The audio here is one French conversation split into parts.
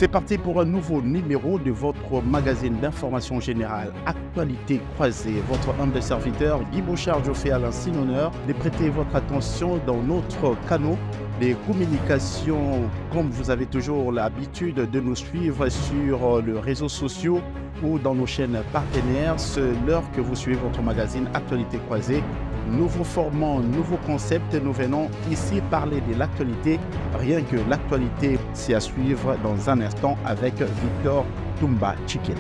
C'est parti pour un nouveau numéro de votre magazine d'information générale Actualité croisée. Votre humble serviteur Guy Bouchard je fais à l'insigne honneur de prêter votre attention dans notre canal de communication. Comme vous avez toujours l'habitude de nous suivre sur les réseaux sociaux ou dans nos chaînes partenaires, c'est l'heure que vous suivez votre magazine Actualité croisée. Nouveau format, nouveau concept, nous venons ici parler de l'actualité. Rien que l'actualité, c'est à suivre dans un instant avec Victor Toumba Chicken.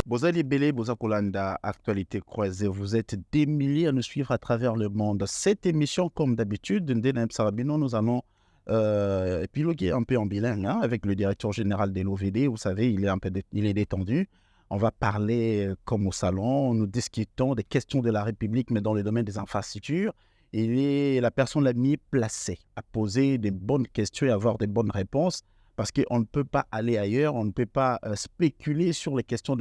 Bozali Bele, Bozakolanda, Actualité croisée. Vous êtes des milliers à nous suivre à travers le monde. Cette émission, comme d'habitude, nous allons épiloguer un peu en bilingue avec le directeur général de l'OVD. Vous savez, il est détendu. On va parler comme au salon. Nous discutons des questions de la République, mais dans le domaine des infrastructures. Il est la personne la mieux placée à poser des bonnes questions et avoir des bonnes réponses parce qu'on ne peut pas aller ailleurs, on ne peut pas spéculer sur les questions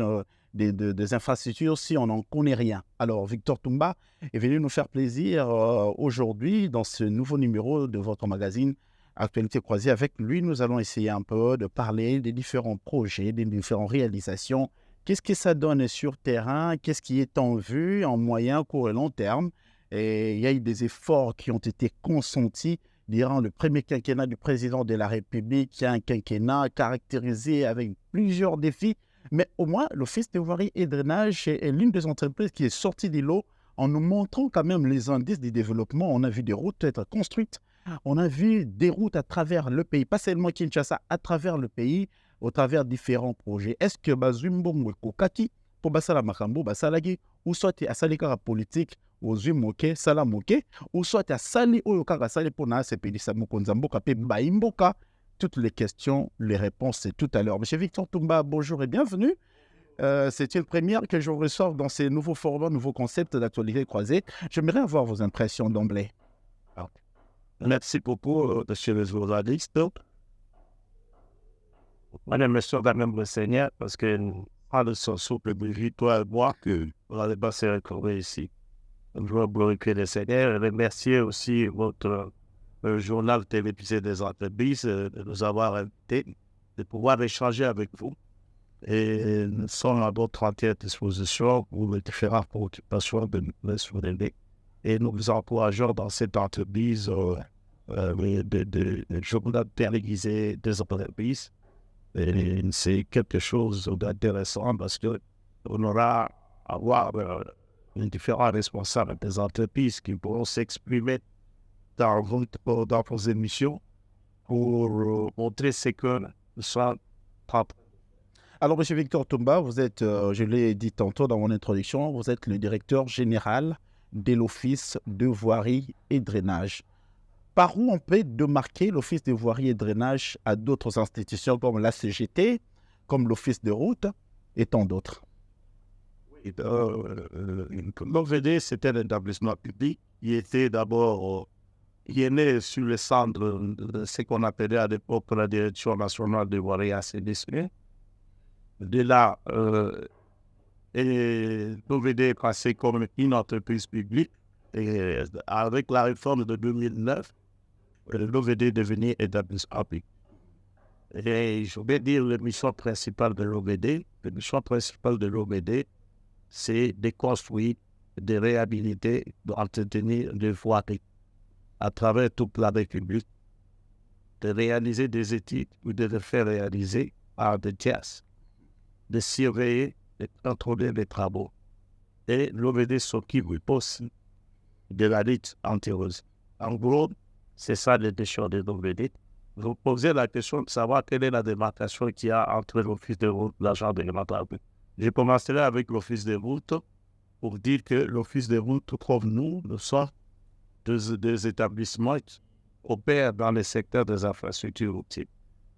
des infrastructures si on n'en connaît rien. Alors, Victor Toumba est venu nous faire plaisir aujourd'hui dans ce nouveau numéro de votre magazine Actualité croisée. Avec lui, nous allons essayer un peu de parler des différents projets, des différentes réalisations. Qu'est-ce que ça donne sur terrain? Qu'est-ce qui est en vue, en moyen, court et long terme? Et il y a eu des efforts qui ont été consentis durant le premier quinquennat du président de la République, qui est un quinquennat caractérisé avec plusieurs défis. Mais au moins, l'Office de voirie et drainage est l'une des entreprises qui est sortie du lot en nous montrant quand même les indices du développement. On a vu des routes être construites. On a vu des routes à travers le pays, pas seulement Kinshasa, à travers le pays, au travers différents projets. Est-ce que Bazumbo Mwekokati, pour Basala Makambo, Basalagi, ou soit à Salikara politique, aux Moke, Salamoke, ou soit à Sali Oyokara Sali pour na CPD Samukonzambo, Kapé Baimboka. Toutes les questions, les réponses, c'est tout à l'heure. Monsieur Victor Toumba, bonjour et bienvenue. C'est une première que je ressors dans ces nouveaux formats, nouveaux concepts d'actualité croisée. J'aimerais avoir vos impressions d'emblée. Merci beaucoup, monsieur le journaliste. Madame, monsieur, madame le Seigneur, parce que pas de son souple de toi et moi que vous n'allez pas se retrouver ici. Je veux glorifier le Seigneur et remercier aussi votre journal télévisé des entreprises de nous avoir invités, de pouvoir échanger avec vous. Et nous sommes à votre entière disposition pour les différentes préoccupations de nos journalistes. Et nous vous encourageons dans cette entreprise de journal télévisé des entreprises. Et c'est quelque chose d'intéressant parce qu'on aura à avoir les différents responsables des entreprises qui pourront s'exprimer dans vos émissions pour montrer ce que nous sommes propres. Alors, M. Victor Toumba, vous êtes, je l'ai dit tantôt dans mon introduction, vous êtes le directeur général de l'Office de voirie et drainage. Par où on peut démarquer l'Office de voirie et drainage à d'autres institutions comme la CGT, comme l'Office de route et tant d'autres? Oui, l'OVD, c'était un établissement public. Il était d'abord, il est né sur le centre de ce qu'on appelait à l'époque la Direction nationale de voirie et assainissement. De là, l'OVD est passé comme une entreprise publique. Et avec la réforme de 2009, l'OVD est devenu établissement public. Et je vais dire la mission principale de l'OVD. La mission principale de l'OVD, c'est de construire, de réhabiliter, d'entretenir des voiries à travers toute la République, de réaliser des études ou de les faire réaliser par des tiers, de surveiller, de contrôler les travaux. Et l'OVD s'occupe aussi de la lutte anti-érosive. En gros, c'est ça les questions de l'OVD. Vous posez la question de savoir quelle est la démarcation qu'il y a entre l'Office de route et l'agent de département. Je commencerai avec l'Office de route pour dire que l'Office de route, comme nous sommes des établissements qui opèrent dans le secteur des infrastructures routières.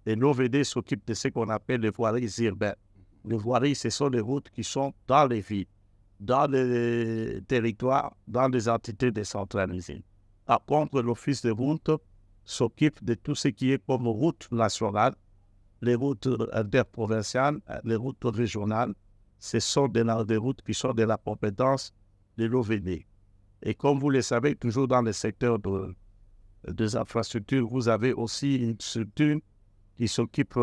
Et l'OVD s'occupe de ce qu'on appelle les voiries urbaines. Les voiries, ce sont les routes qui sont dans les villes, dans les territoires, dans les entités décentralisées. Par contre, l'Office de route s'occupe de tout ce qui est comme route nationale, les routes interprovinciales, les routes régionales. Ce sont des routes qui sont de la compétence de l'OVD. Et comme vous le savez, toujours dans le secteur des infrastructures, vous avez aussi une structure qui s'occupe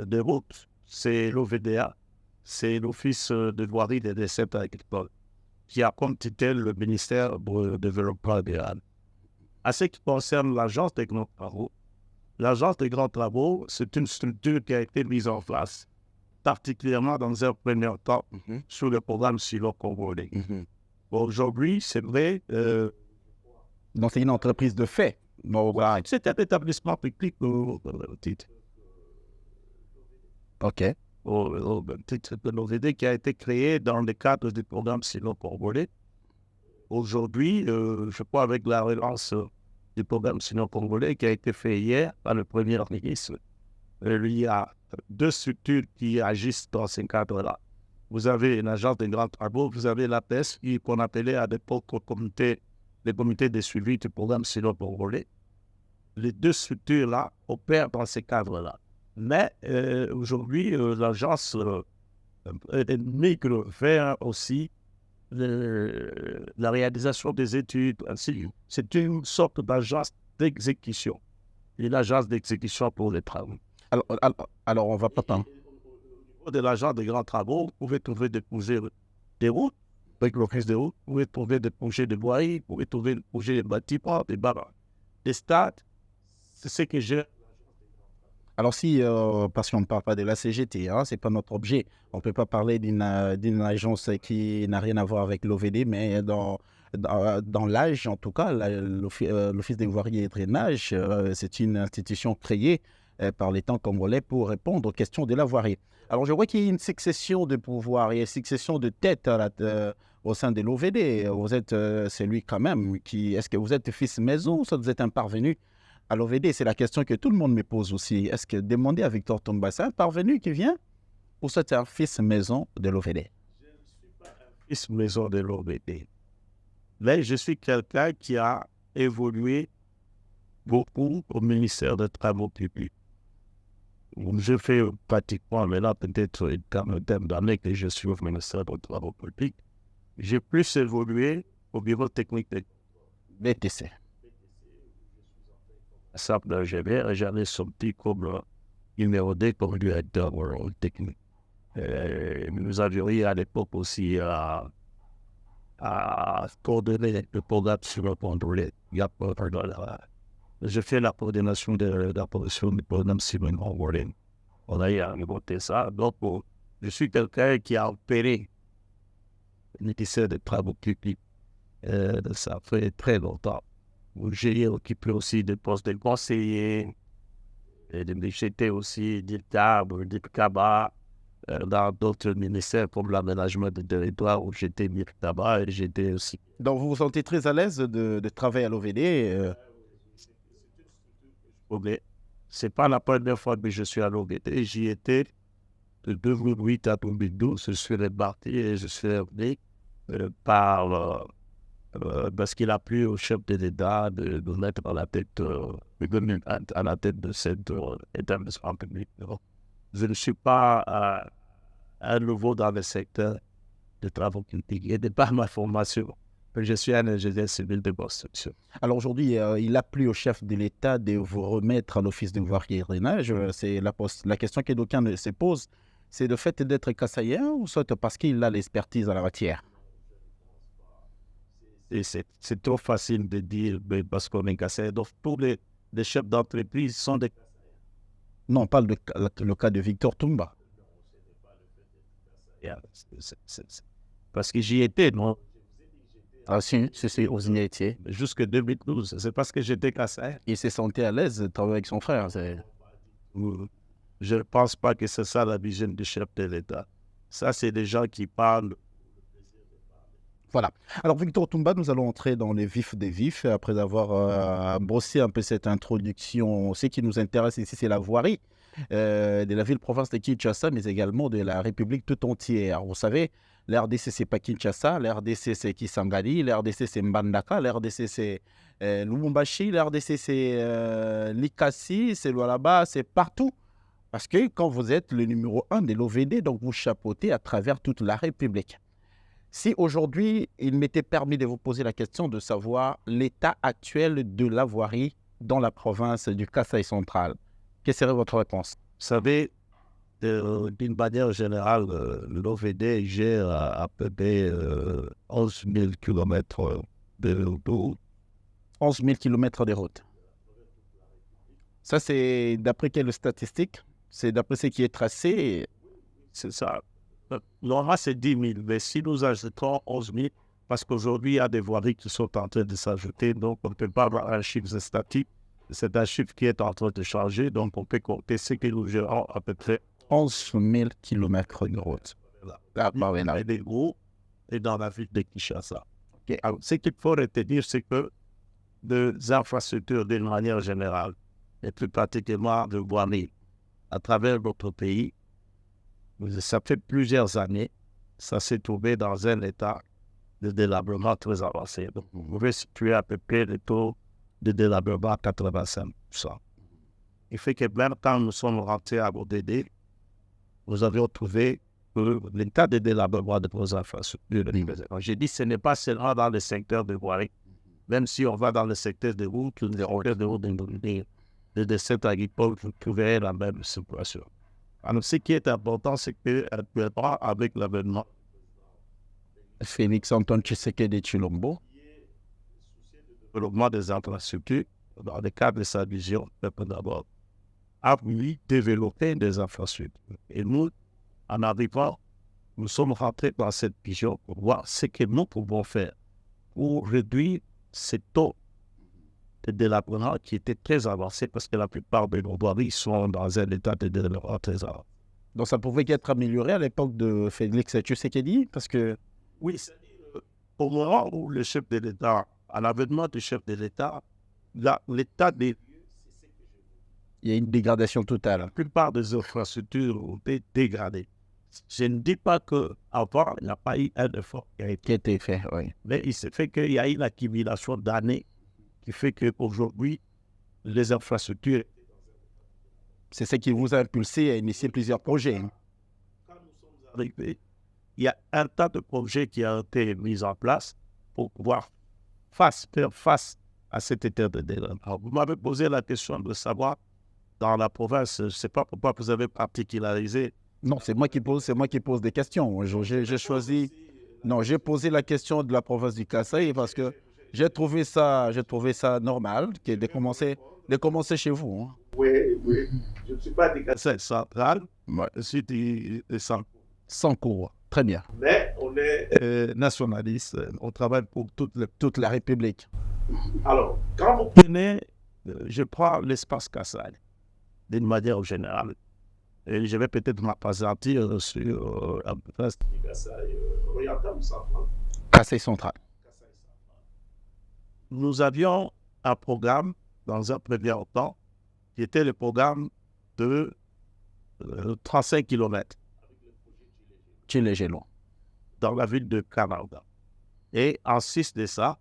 des routes. C'est l'OVDA, c'est l'Office de voirie et des recettes agricoles, qui a comme titre le ministère du Développement rural. À ce qui concerne l'Agence des grands travaux, l'Agence des grands travaux, c'est une structure qui a été mise en place, particulièrement dans un premier temps, sous le programme Silo Congolais. Aujourd'hui, c'est vrai. Donc, c'est une entreprise de fait. C'est un établissement public au titre. OK. Au titre de l'OVD qui a été créé dans le cadre du programme Silo Congolais. Aujourd'hui, je crois avec la relance du programme Silo Congolais qui a été fait hier par le Premier ministre, il y a 2 structures qui agissent dans ce cadre-là. Vous avez une agence de grands travaux, vous avez l'APES, qu'on appelait à l'époque le comité de suivi du programme Silo Congolais. Les 2 structures-là opèrent dans ce cadre-là. Mais aujourd'hui, l'agence migre vers aussi la réalisation des études. C'est une sorte d'agence d'exécution. Une agence d'exécution pour les travaux. Alors on va pas parler. Au niveau de l'agence des grands travaux, vous pouvez trouver des projets des routes, avec l'office des routes, vous pouvez trouver des projets de voirie, vous pouvez trouver des projets de bâtiments, des stades. C'est ce que j'ai. Alors si, parce qu'on ne parle pas de la CGT, ce n'est pas notre objet. On ne peut pas parler d'une agence qui n'a rien à voir avec l'OVD, mais dans l'âge, en tout cas, l'Office des voiries et drainage, c'est une institution créée par l'État congolais pour répondre aux questions de la voirie. Alors je vois qu'il y a une succession de pouvoirs, il y a une succession de têtes au sein de l'OVD. Vous êtes celui quand même qui... Est-ce que vous êtes fils maison ou vous êtes un parvenu à l'OVD? C'est la question que tout le monde me pose aussi. Est-ce que demander à Victor Toumba, c'est un parvenu qui vient ou c'est un fils maison de l'OVD? Je ne suis pas un fils maison de l'OVD. Mais je suis quelqu'un qui a évolué beaucoup au ministère des Travaux publics. Je fais pratiquement, mais là peut-être une quarantaine d'années que je suis au ministère des Travaux publics. J'ai plus évolué au bureau technique de BTC. J'avais sorti comme numéro 2 comme directeur technique. Nous avions à l'époque aussi à coordonner le programme sur le contrôle. Je fais la coordination de la production du programme Simon Warren. On a inventé ça. Donc, je suis quelqu'un qui a opéré le ministère des Travaux publics. Ça fait très longtemps. J'ai occupé aussi des postes de conseiller. J'étais aussi directeur du CABA dans d'autres ministères comme l'aménagement du territoire où j'étais directeur et j'étais aussi. Donc vous vous sentez très à l'aise de travailler à l'OVD C'est pas la première fois que je suis à l'OVD. J'y étais de 2008 à 2012. Je suis reparti et je suis revenu parce qu'il a plu au chef de l'État de mettre à la tête de cet établissement public. Je ne suis pas à nouveau dans le secteur des travaux publics. Et de par ma formation, je suis un ingénieur civil de construction. Alors aujourd'hui, il a plu au chef de l'État de vous remettre à l'Office de voirie et drainage. C'est la question que d'aucuns se posent. C'est le fait d'être kassaïen ou soit parce qu'il a l'expertise en la matière? Et c'est trop facile de dire parce qu'on est kassaïen. Donc tous les chefs d'entreprise sont des kassaïens. Non, on parle le cas de Victor Toumba. Parce que j'y étais, non? Ah si, c'est aux initiés. Jusque 2012, c'est parce que j'étais kassaïen. Il s'est senti à l'aise de travailler avec son frère. Je ne pense pas que c'est ça la vision du chef de l'État. Ça, c'est des gens qui parlent. Voilà. Alors, Victor Toumba, nous allons entrer dans les vifs des vifs. Après avoir brossé un peu cette introduction, ce qui nous intéresse ici, c'est la voirie de la ville-province de Kinshasa, mais également de la République tout entière. Vous savez, la RDC, c'est pas Kinshasa, la RDC, c'est Kisangani, la RDC, c'est Mbandaka, la RDC, c'est Lubumbashi, la RDC, c'est Likasi, c'est Lualaba, c'est partout. Parce que quand vous êtes le numéro 1 de l'OVD, donc vous chapeautez à travers toute la République. Si aujourd'hui, il m'était permis de vous poser la question de savoir l'état actuel de la voirie dans la province du Kasaï central, quelle serait votre réponse? Vous savez, d'une manière générale, l'OVD gère à peu près 11 000 km de route. 11 000 km de route. Ça, c'est d'après quelles statistiques? C'est d'après ce qui est tracé. C'est ça. Normalement, c'est 10 000, mais si nous ajoutons 11 000, parce qu'aujourd'hui, il y a des voiries qui sont en train de s'ajouter, donc on ne peut pas avoir un chiffre statique. C'est un chiffre qui est en train de changer, donc on peut compter ce que nous gérons à peu près 11 000 km de route. et des gros et dans la ville de Kinshasa. Okay. Alors, ce qu'il faut retenir, c'est que des infrastructures d'une manière générale, et plus pratiquement de voiries à travers notre pays, ça fait plusieurs années, ça s'est trouvé dans un état de délabrement très avancé. Donc, vous pouvez situer à peu près le taux de délabrement à 85%. Il fait que même quand nous sommes rentrés à ODD, nous avions trouvé que l'état de délabrement de nos infrastructures. J'ai dit, ce n'est pas seulement dans le secteur de voirie. Même si on va dans le secteur de route, le secteur de route de descente agricole, vous trouvez la même situation. Alors, ce qui est important, c'est qu'actuellement, avec l'avènement Félix Antoine Tshisekedi Tshilombo, le développement des infrastructures, dans le cadre de sa vision, d'abord, a voulu développer des infrastructures. Et nous, en arrivant, nous sommes rentrés dans cette vision pour voir ce que nous pouvons faire pour réduire ces taux de délabrement qui étaient très avancés parce que la plupart de nos voiries sont dans un état de délabrement très avancé. Donc ça pouvait être amélioré à l'époque de Félix Tshisekedi parce que... Oui, au moment où le chef de l'État, à l'avènement du chef de l'État, l'état des... Il y a une dégradation totale. La plupart des infrastructures ont été dégradées. Je ne dis pas qu'avant, il n'y a pas eu un effort qui a été fait, oui. Mais il s'est fait qu'il y a eu l'accumulation d'années qui fait qu'aujourd'hui, les infrastructures... C'est ce qui vous a impulsé à initier plusieurs projets. Quand nous sommes arrivés, il y a un tas de projets qui ont été mis en place pour pouvoir faire face à cet état de délabrement. Vous m'avez posé la question de savoir, dans la province, je ne sais pas pourquoi vous avez particularisé. Non, c'est moi qui pose des questions. J'ai choisi... Non, j'ai posé la question de la province du Kasaï parce que j'ai trouvé ça normal de commencer chez vous. Hein. Oui. Je ne suis pas du Kasaï central, je suis du Sankour. Sankour, très bien. Mais on est nationaliste, on travaille pour toute la République. Alors, quand vous prenez, je prends l'espace Kasaï, d'une manière générale. Et je vais peut-être m'appesantir sur la province du Kasaï oriental ou central. Kasaï central. Nous avions un programme dans un premier temps qui était le programme de 35 km dans la ville de Kananga. Et en 6 de ça,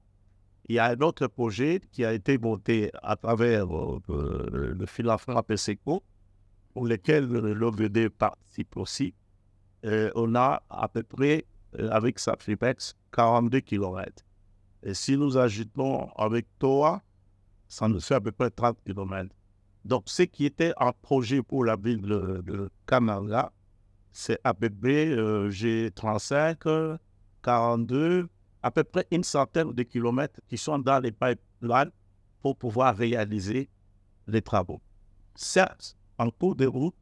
il y a un autre projet qui a été monté à travers le financement PESECO, pour lequel l'OVD participe aussi. On a à peu près, avec Safipex, 42 km. Et si nous ajoutons avec TOA, ça nous fait à peu près 30 km. Donc, ce qui était en projet pour la ville de Kananga, c'est à peu près G35, 42, à peu près une centaine de kilomètres qui sont dans les pipelines pour pouvoir réaliser les travaux. Certes, en cours de route,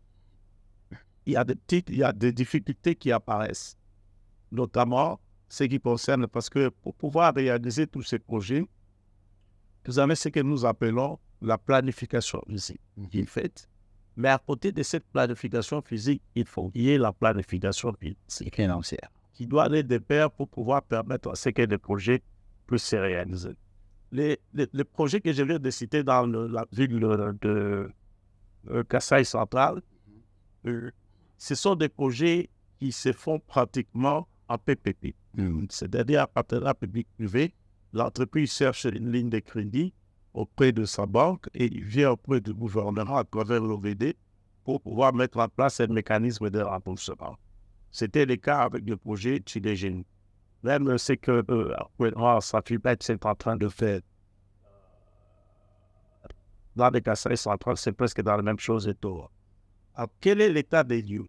il y a des difficultés qui apparaissent, notamment ce qui concerne, parce que pour pouvoir réaliser tous ces projets, vous avez ce que nous appelons la planification physique qui est faite. Mais à côté de cette planification physique, il faut qu'il y ait la planification financière qui doit aller de pair pour pouvoir permettre à ce que les projets puissent se réaliser. Les projets que je viens de citer dans la ville de Kasaï central, ce sont des projets qui se font pratiquement en PPP. C'est-à-dire en partenariat public-privé. L'entreprise cherche une ligne de crédit auprès de sa banque et il vient auprès du gouvernement à travers l'OVD pour pouvoir mettre en place un mécanisme de remboursement. C'était le cas avec le projet Tchilégénie. Même c'est que actuellement, Safibet c'est en train de faire. Dans les Kassai centrales, c'est presque dans la même chose et tout. Alors, quel est l'état des lieux? Vous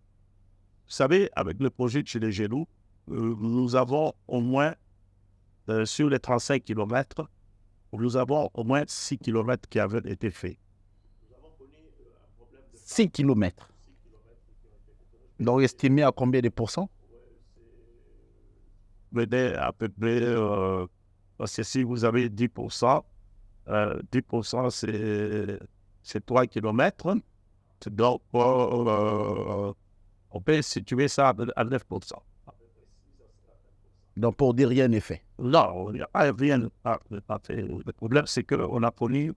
savez, avec le projet de chez les Genoux, nous avons au moins, sur les 35 km, nous avons au moins 6 km qui avaient été faits. 6 km. Donc, estimé à combien de pourcents? Mais à peu près, parce que si vous avez 10%, 10% c'est 3 km. Donc, on peut situer ça à 9%. Donc, pour dire rien n'est fait. Non, il n'y a pas rien à fait. Le problème, c'est qu'on a connu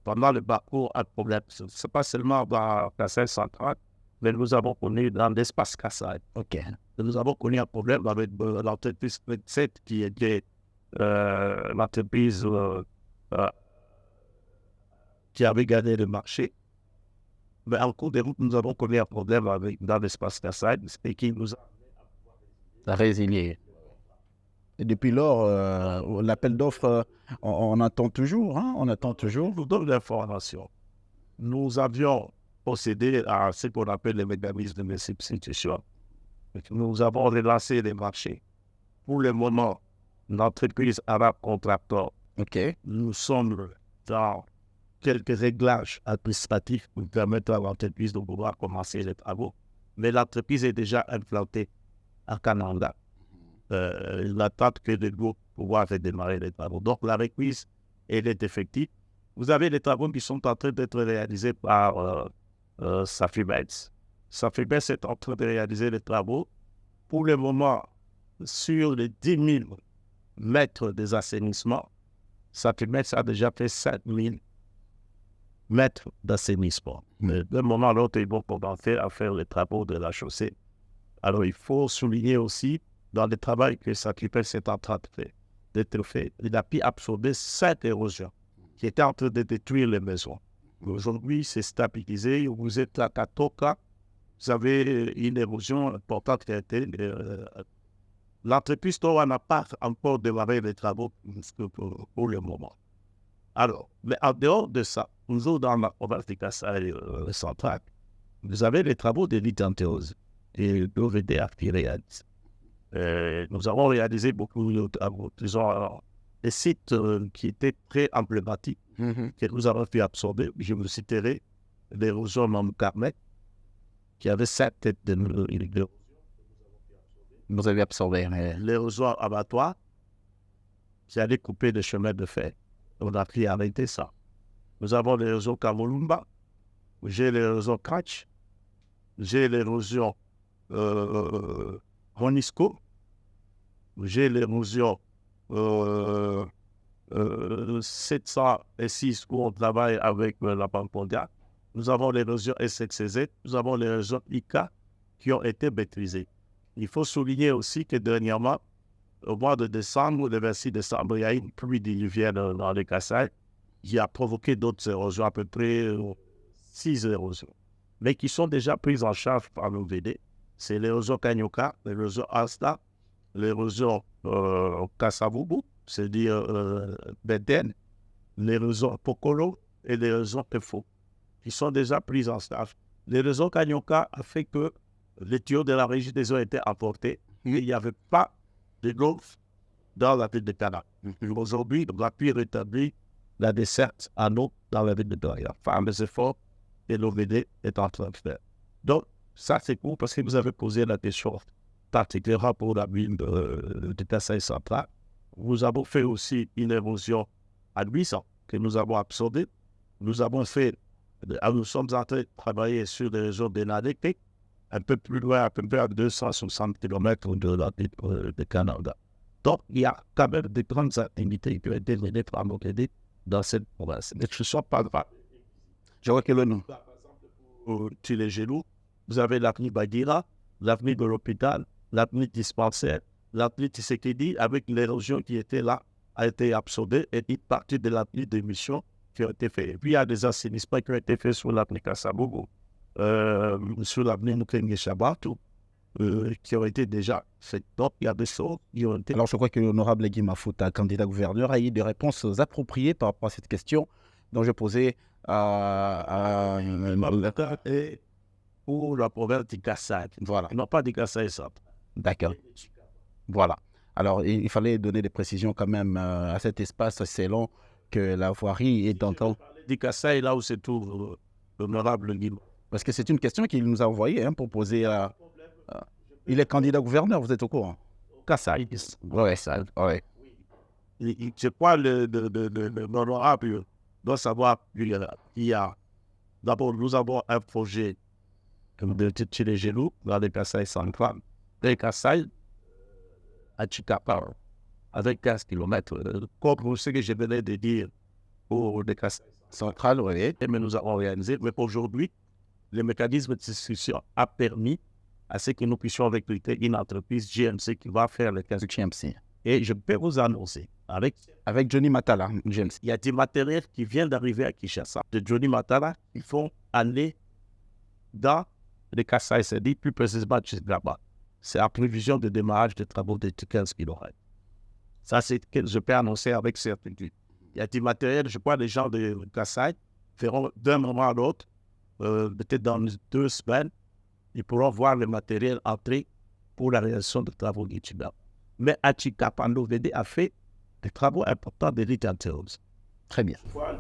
pendant le parcours un problème. Ce n'est pas seulement dans Kassai central, mais nous avons connu dans l'espace Kassai. OK. Nous avons connu un problème avec l'entreprise 27 qui était l'entreprise qui avait gagné le marché. Mais en cours de route, nous avons connu un problème dans l'espace Kassai et qui nous a résilié. Et depuis lors, l'appel d'offres, on attend toujours. Hein? On attend toujours. Je vous donne l'information. Nous avions procédé à ce qu'on appelle les mécanismes de substitution. Nous avons relancé les marchés. Pour le moment, l'entreprise Arabe Contractor, nous sommes dans quelques réglages administratifs pour permettre à l'entreprise de pouvoir commencer les travaux. Mais l'entreprise est déjà implantée à Canada. Il n'attend que de nous pouvoir redémarrer les travaux. Donc, la reprise, elle est effective. Vous avez les travaux qui sont en train d'être réalisés par Safibet. Safibet est en train de réaliser les travaux. Pour le moment, sur les 10 000 mètres des assainissements, Safibet a déjà fait 7 000 mètres d'assainissement. D'un moment à l'autre, ils vont commencer à faire les travaux de la chaussée. Alors, il faut souligner aussi, dans le travail que Safibet est en train d'être fait, il a pu absorber 7 érosions qui étaient en train de détruire les maisons. Aujourd'hui, c'est stabilisé. Vous êtes à Katoka, vous avez une érosion importante qui a été... l'entreprise Towa n'a pas encore démarré les travaux pour le moment. Alors, mais en dehors de ça, nous autres dans la province de Kassai centrale, vous avez les travaux de l'Itanthéose et l'OVDR qui réalisent. Nous avons réalisé beaucoup de travaux. Disons, des sites qui étaient très emblématiques, que nous avons pu absorber. Je vous citerai l'érosion Mamou-Carmet, qui avait 7 têtes de vous avez absorbé. L'érosion Abattoir, qui allait couper le chemin de fer. On a pu arrêter ça. Nous avons l'érosion Kamolumba, j'ai l'érosion Kratch, j'ai l'érosion Ronisco, j'ai l'érosion 706 où on travaille avec la Banque mondiale. Nous avons l'érosion SXZ, nous avons l'érosion ICA qui ont été maîtrisées. Il faut souligner aussi que dernièrement, au mois de décembre, le 26 décembre, il y a une pluie diluvienne dans les Kassai qui a provoqué d'autres érosions, à peu près 6 érosions, mais qui sont déjà prises en charge par l'OVD. C'est l'érosion Kanyoka, l'érosion Asta, l'érosion Kassavubu, c'est-à-dire Beden, l'érosion Pokolo et l'érosion Tefo, qui sont déjà prises en charge. L'érosion Kanyoka a fait que les tuyaux de la régie des eaux étaient apportés. Il n'y avait pas de l'eau dans la ville de Cana. Aujourd'hui, on a pu rétablir la desserte en eau dans la ville de Doria. Enfin, les efforts et l'OVD est en train de faire. Donc, ça c'est cool parce que vous avez posé la question particulièrement pour la ville de Kassai central. Nous avons fait aussi une érosion à 800 que nous avons absorbée. Nous avons fait, nous sommes en train de travailler sur les régions de Nadeke, un peu plus loin, à peu près à 260 km de la ville de Canada. Donc, il y a quand même des grandes activités qui ont été menées par l'OVD dans cette province. Mais ce ne sont pas grave. Je vois que le nom. Par exemple, pour les genoux, vous avez l'avenue Bagira, l'avenue de l'hôpital, l'avenue dispensaire, l'avenue Tshisekedi, avec l'érosion qui était là, a été absorbée et une partie de l'avenue d'émission qui a été faite. Puis il y a des assainissements qui ont été faits sur l'avenue Kassabougou, sur l'avenue Mukenge Chabatu, qui ont été déjà faites. Donc, il y a des choses qui ont été... Alors, je crois que l'honorable Guy Mafuta, candidat gouverneur, a eu des réponses appropriées par rapport à cette question dont je posais à Et pour la province du Kassai. Voilà. Non pas du Kassai centre. D'accord. Voilà. Alors, il fallait donner des précisions quand même à cet espace selon que la voirie est en temps. Du Kassai, là où se trouve l'honorable Guy. Parce que c'est une question qu'il nous a envoyée pour poser à... il est candidat gouverneur, vous êtes au courant? Kassai. Oui, ça, ouais. Je crois l'honorable doit savoir qu'il y a... D'abord, nous avons un projet de Tchile Gelou dans les Kassai central. Les Kassai à Chikapa, avec 15 km. Comme ce que je venais de dire pour les Kassai Central, oui. mais nous avons réalisé. Mais aujourd'hui, le mécanisme de discussion a permis à ce que nous puissions recruter une entreprise GMC qui va faire les 15 GMC. Et je peux vous annoncer, avec Johnny Matala, James. Il y a des matériels qui viennent d'arriver à Kinshasa, de Johnny Matala, qui font aller dans les Kassai Sedi, plus précisément là-bas. C'est la prévision de démarrage des travaux de 15 km. Ça, c'est ce que je peux annoncer avec certitude. Il y a des matériels, je crois, les gens de Kassai feront d'un moment à l'autre, peut-être dans 2 semaines, ils pourront voir le matériel entrer pour la réalisation des travaux de Tchibab. Mais Achikapa, l'OVD a fait des travaux importants de l'île antérieuse. Très bien. Je vois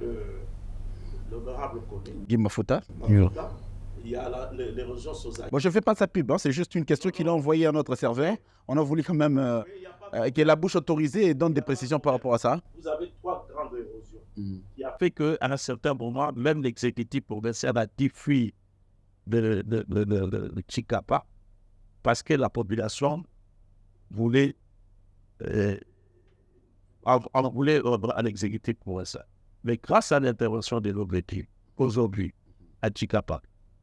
l'honorable Guy Mafuta. Il y a l'érosion Sozaki. Bon, je ne fais pas sa pub, c'est juste une question qu'il a envoyée à notre serveur. On a voulu quand même que la bouche autorisée donne des précisions par rapport à ça. Vous avez 3 grandes érosions qui a fait qu'à un certain moment, même l'exécutif provincial a dit fuir de Chikapa parce que la population voulait on voulait à l'exécutif provincial. Mais grâce à l'intervention de l'OVD, aujourd'hui, à Chikapa,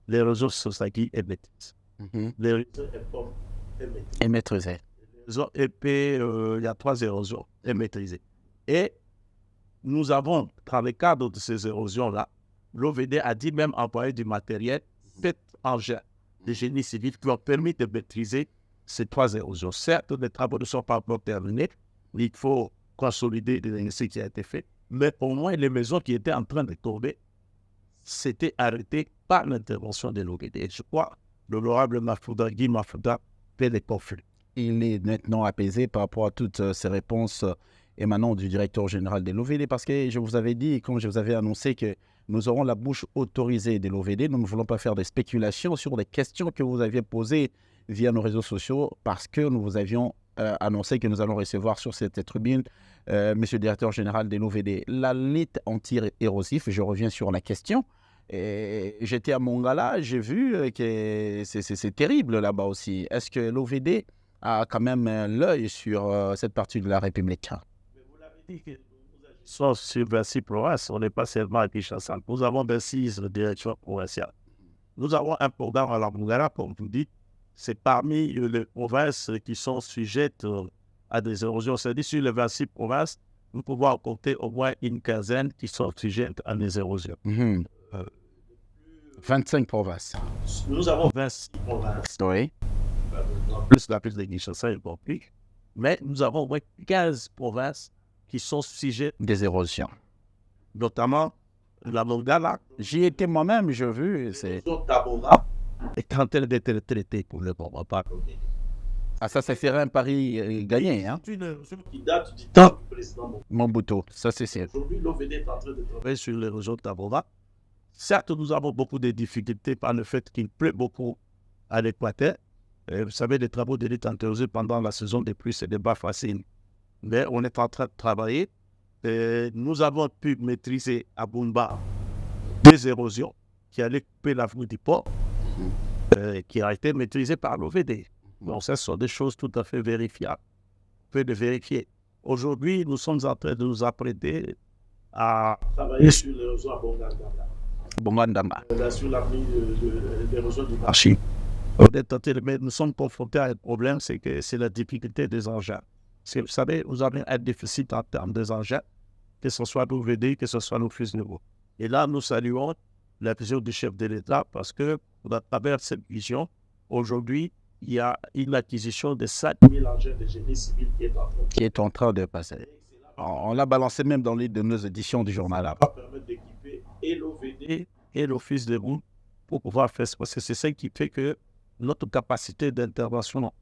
les réseaux Sosaki est maîtrisé. Les réseaux est maîtrisé. Les réseaux épais, il y a 3 érosions est maîtrisé. Et nous avons, dans le cadre de ces érosions-là, l'OVD a dit même employer du matériel, fait engins de génie civil qui ont permis de maîtriser ces 3 érosions. Certes, les travaux ne sont pas encore terminés, il faut consolider ce qui a été fait, mais au moins les maisons qui étaient en train de tomber s'étaient arrêtées par l'intervention de l'OVD. Je crois que l'honorable Guy Mafuta fait des conflits. Il est maintenant apaisé par rapport à toutes ces réponses émanant du directeur général de l'OVD, parce que je vous avais dit, comme je vous avais annoncé, que nous aurons la bouche autorisée de l'OVD. Nous ne voulons pas faire des spéculations sur les questions que vous aviez posées via nos réseaux sociaux, parce que nous vous avions annoncé que nous allons recevoir sur cette tribune monsieur le directeur général de l'OVD. La lutte anti-érosif, je reviens sur la question. J'étais à Mongala, j'ai vu que c'est terrible là-bas aussi. Est-ce que l'OVD a quand même l'œil sur cette partie de la République? Mais vous l'avez dit que nous agissons sur 26 provinces, on n'est pas seulement à Kinshasa. Nous avons 26 directions provinciales. Nous avons un programme à la Mongala, comme vous dites, c'est parmi les provinces qui sont sujettes à des érosions. C'est-à-dire sur les 26 provinces, nous pouvons compter au moins une quinzaine qui sont sujettes à des érosions. 25 provinces. Nous avons 26 provinces. Oui. Plus la plus de Kinshasa, y compris. Mais nous avons au moins 15 provinces qui sont sujettes des érosions. Notamment la Mongala. J'y étais moi-même, j'ai vu. Et quand elle était traitée pour le moment, pas. Ah, ça serait un pari gagné. Hein? C'est une érosion qui date du temps du président Mobutu. Ça, c'est sûr. Aujourd'hui, l'OVD est en train de travailler sur les régions Tabora. Certes, nous avons beaucoup de difficultés par le fait qu'il pleut beaucoup à l'Équateur. Vous savez, les travaux de lutte antérieure pendant la saison des pluies, ce n'est pas facile. Mais on est en train de travailler. Nous avons pu maîtriser à Bumba des érosions qui allaient couper l'avenue du port, qui a été maîtrisée par l'OVD. Donc, ce sont des choses tout à fait vérifiables. On peut les vérifier. Aujourd'hui, nous sommes en train de nous apprêter à travailler sur l'érosion à Bongandama. Sur l'avenue de l'érosion du marché. Mais nous sommes confrontés à un problème, c'est que c'est la difficulté des engins. Parce que vous savez, vous avez un déficit en termes des engins, que ce soit l'OVD, que ce soit nos fils nouveaux. Et là, nous saluons la vision du chef de l'État parce que, à travers cette vision, aujourd'hui, il y a une acquisition de 5 000 engins de génie civil qui est en train de passer. On l'a balancé même dans l'une de nos éditions du journal. Ça va permettre d'équiper et l'OVD et l'Office de route pour pouvoir faire ça. Parce que c'est ça qui fait que notre capacité d'intervention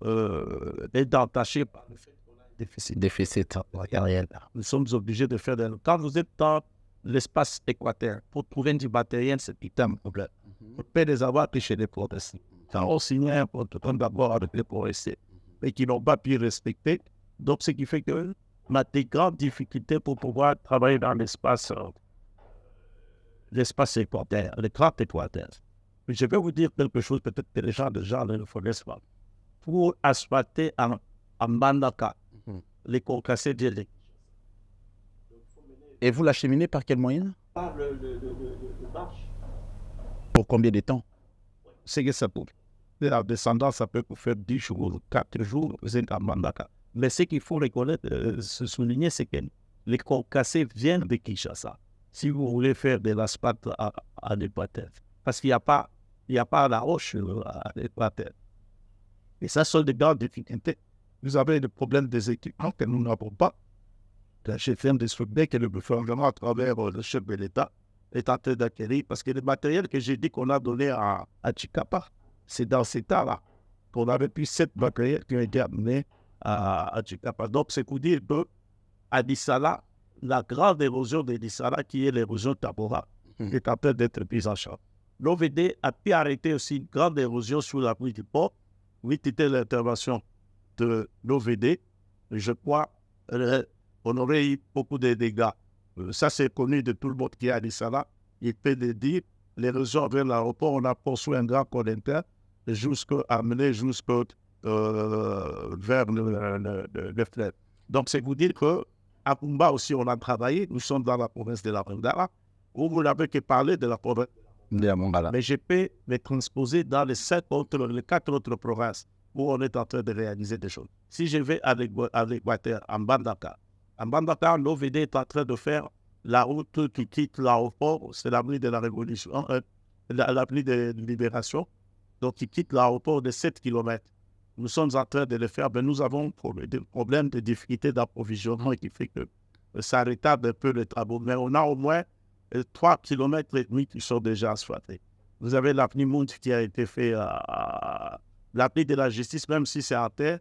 est entachée par le fait qu'on a un déficit. Déficit réel. Nous sommes obligés de faire des... Quand vous êtes dans l'espace équateur, pour trouver du matériel, c'est un problème. On peut les avoir que chez les forestiers. Quand on signe un protocole d'abord avec les forestiers, mais qui n'ont pas pu respecter. Donc, ce qui fait qu'on a des grandes difficultés pour pouvoir travailler dans l'espace équateur, le grand équateur. Mais je vais vous dire quelque chose, peut-être que les gens déjà ne le connaissent pas. Pour asphalter en Mbandaka, les concassés direct. Et vous l'acheminez par quel moyen? Par le marche. Pour combien de temps? C'est que ça peut. La descendance, ça peut vous faire 10 jours, 4 jours, vous êtes en Mbandaka. Mais ce qu'il faut reconnaître, se souligner, c'est que les concassés viennent de Kinshasa. Si vous voulez faire de l'asphalte à l'équateur. Parce qu'il n'y a pas la roche à l'équateur. Et ça sont des grandes difficultés. Vous avez le problème des équipements que nous n'avons pas. J'ai fait un des que le gouvernement, à travers le chef de l'État, est en train d'acquérir. Parce que le matériel que j'ai dit qu'on a donné à Tchikapa, c'est dans cet état-là qu'on avait plus 7 matériels qui ont été amenés à Tchikapa. Donc, c'est pour dire qu'à Dissala, la grande érosion de Dissala, qui est l'érosion Tabora, est en train d'être prise en charge. L'OVD a pu arrêter aussi une grande érosion sous la pluie du port. Oui, c'était l'intervention de l'OVD. Je crois on aurait eu beaucoup de dégâts. Ça, c'est connu de tout le monde qui est à Dissala. Il peut le dire. L'érosion vers l'aéroport, on a construit un grand connecteur amené jusqu'à vers le fleuve. Donc, c'est vous dire qu'à Pumba aussi, on a travaillé. Nous sommes dans la province de la Mongala, où vous n'avez que parlé de la province de la Mongala. Mais je peux les transposer dans les 4 autres provinces où on est en train de réaliser des choses. Si je vais à l'Équateur, en Mbandaka, l'OVD est en train de faire la route qui quitte l'aéroport, c'est l'avenue de la Révolution, l'avenue de Libération, donc qui quitte l'aéroport de 7 km. Nous sommes en train de le faire, mais nous avons des problèmes de difficulté d'approvisionnement qui fait que ça retarde un peu les travaux. Mais on a au moins 3 km et demi qui sont déjà asphaltés. Vous avez l'avenue Mount qui a été fait l'avenue de la justice, même si c'est en terre,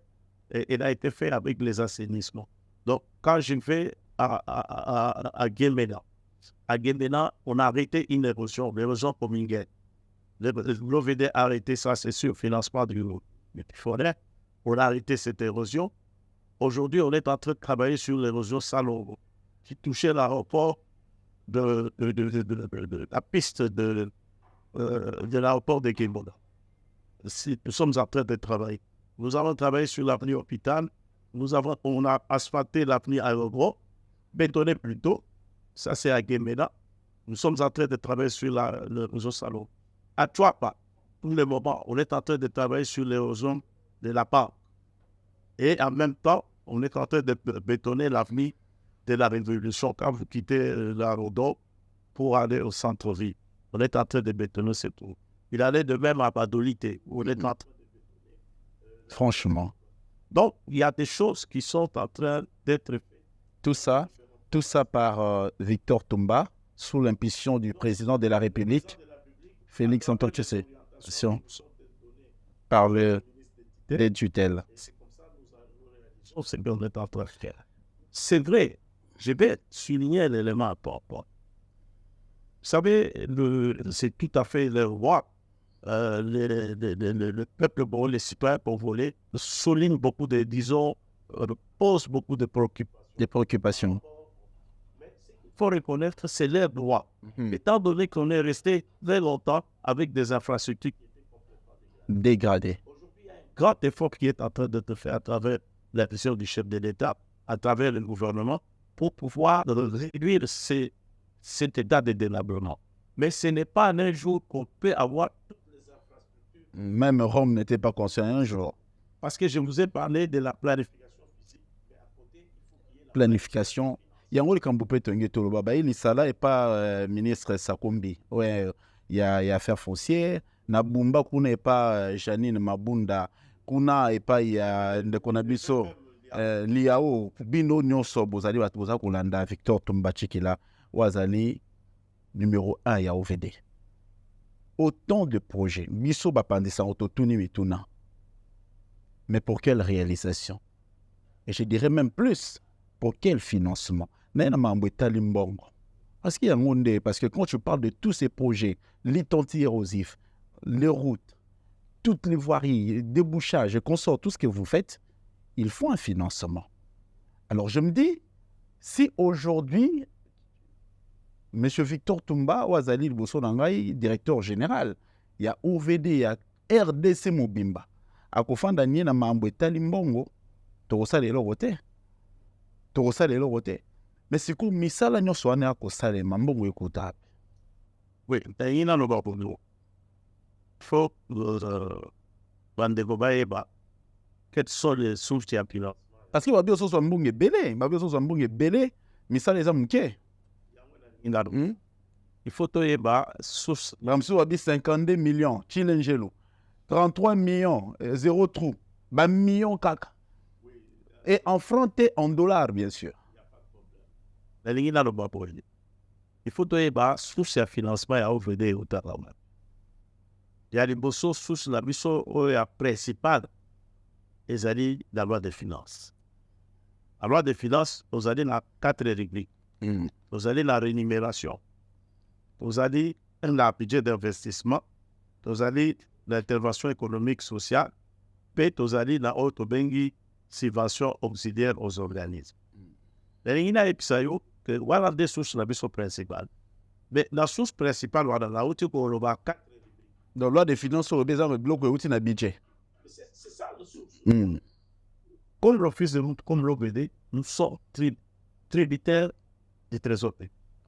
elle a été faite avec les assainissements. Donc, quand je vais à Guémena, on a arrêté une érosion, l'érosion Pominguen. L'OVD a arrêté ça, c'est sur financement du forêt. On a arrêté cette érosion. Aujourd'hui, on est en train de travailler sur l'érosion Salongo, qui touchait l'aéroport de la piste de l'aéroport de Guémena. Nous sommes en train de travailler. Nous avons travaillé sur l'avenue Hôpital. On a asphalté l'avenue Aérodrome, bétonné plutôt. Ça, c'est à Guémena. Nous sommes en train de travailler sur le réseau Salon. À Tuapa, pour le moment, on est en train de travailler sur l'érosion de la part. Et en même temps, on est en train de bétonner l'avenue de la Révolution quand vous quittez l'aérodrome pour aller au centre-ville. On est en train de bétonner ce trou. Il allait de même à Badolité, où on est en train de bétonner. Franchement. Donc, il y a des choses qui sont en train d'être faites. Tout ça par Victor Toumba, sous l'impulsion du président de la République, Félix Antoine Tshisekedi, par les tutelles. C'est qu'on est en train de faire. C'est vrai, je vais souligner l'élément important. Vous savez, c'est tout à fait le roi. Le peuple burundais, les citoyens congolais soulignent beaucoup posent beaucoup de préoccupations. Mais il faut reconnaître, c'est leur droit. Étant donné qu'on est resté très longtemps avec des infrastructures qui étaient complètement dégradées. Aujourd'hui, il y a un grand effort qui est en train de se faire à travers la vision du chef de l'État, à travers le gouvernement, pour pouvoir réduire cet état de délabrement. Mais ce n'est pas un jour qu'on peut avoir toutes les infrastructures. Même Rome n'était pas conscient un jour. Parce que je vous ai parlé de la planification physique. Mais à côté, il faut qu'il y ait la planification. Il y a un Kamboupé Tongue Toloba. Il n'est pas ministre Sakombi. Ouais, il y a affaires foncières, na bumba kuna epa Janine Mabunda kuna epa ya ndeko na biso liao bino nyonso bozali bato boza kolanda Victor Tumba Tshikila wazali numéro 1 ya OVD. Autant de projets biso bapandisa ototuni mituna, mais pour quelle réalisation? Et je dirais même plus, pour quel financement? Parce qu'il y a un monde, parce que quand tu parles de tous ces projets, les tontis érosifs, les routes, toutes les voiries, les débouchages, consorts, tout ce que vous faites, il faut un financement. Alors je me dis, si aujourd'hui, M. Victor Tumba Ouazali Boussonangaï, directeur général, il y a OVD, il y a RDC Mobimba, à Kofanda Niena Mambweta Limbongo, Torosa de l'Orote. Torosa de l'Orote. Mais c'est comme Misala Nyoswane à Kosale, Mambongo écoutable. Oui, il y a un pour nous. Il faut quelles sont les sources de financement? Parce que Babio Soso Mbonge Belé, Babio Soso Mbonge Belé, Misala les Amouké. Il faut que les sources. Ramsou Abi 52 millions, Chilengelo, 33 millions, 0 trou, 1 million kaka. Et en francs et en dollars, bien sûr. Il faut que les sources de financement à OVD au Tarama. Il y a des sources la mission principale, ils allaient dans la loi des finances. La loi des finances, vous allez dans 4 rubriques. Vous allez la rémunération. Vous allez la budget d'investissement. Vous allez l'intervention économique sociale. Puis vous allez la haute subvention auxiliaire aux organismes. Il y a des sources la mission principale. Mais la source principale, on a la haute dans la loi des finances, on a besoin de bloquer le budget. C'est ça la source. Comme l'Office de route, comme l'OVD, nous sommes tributaires du Trésor.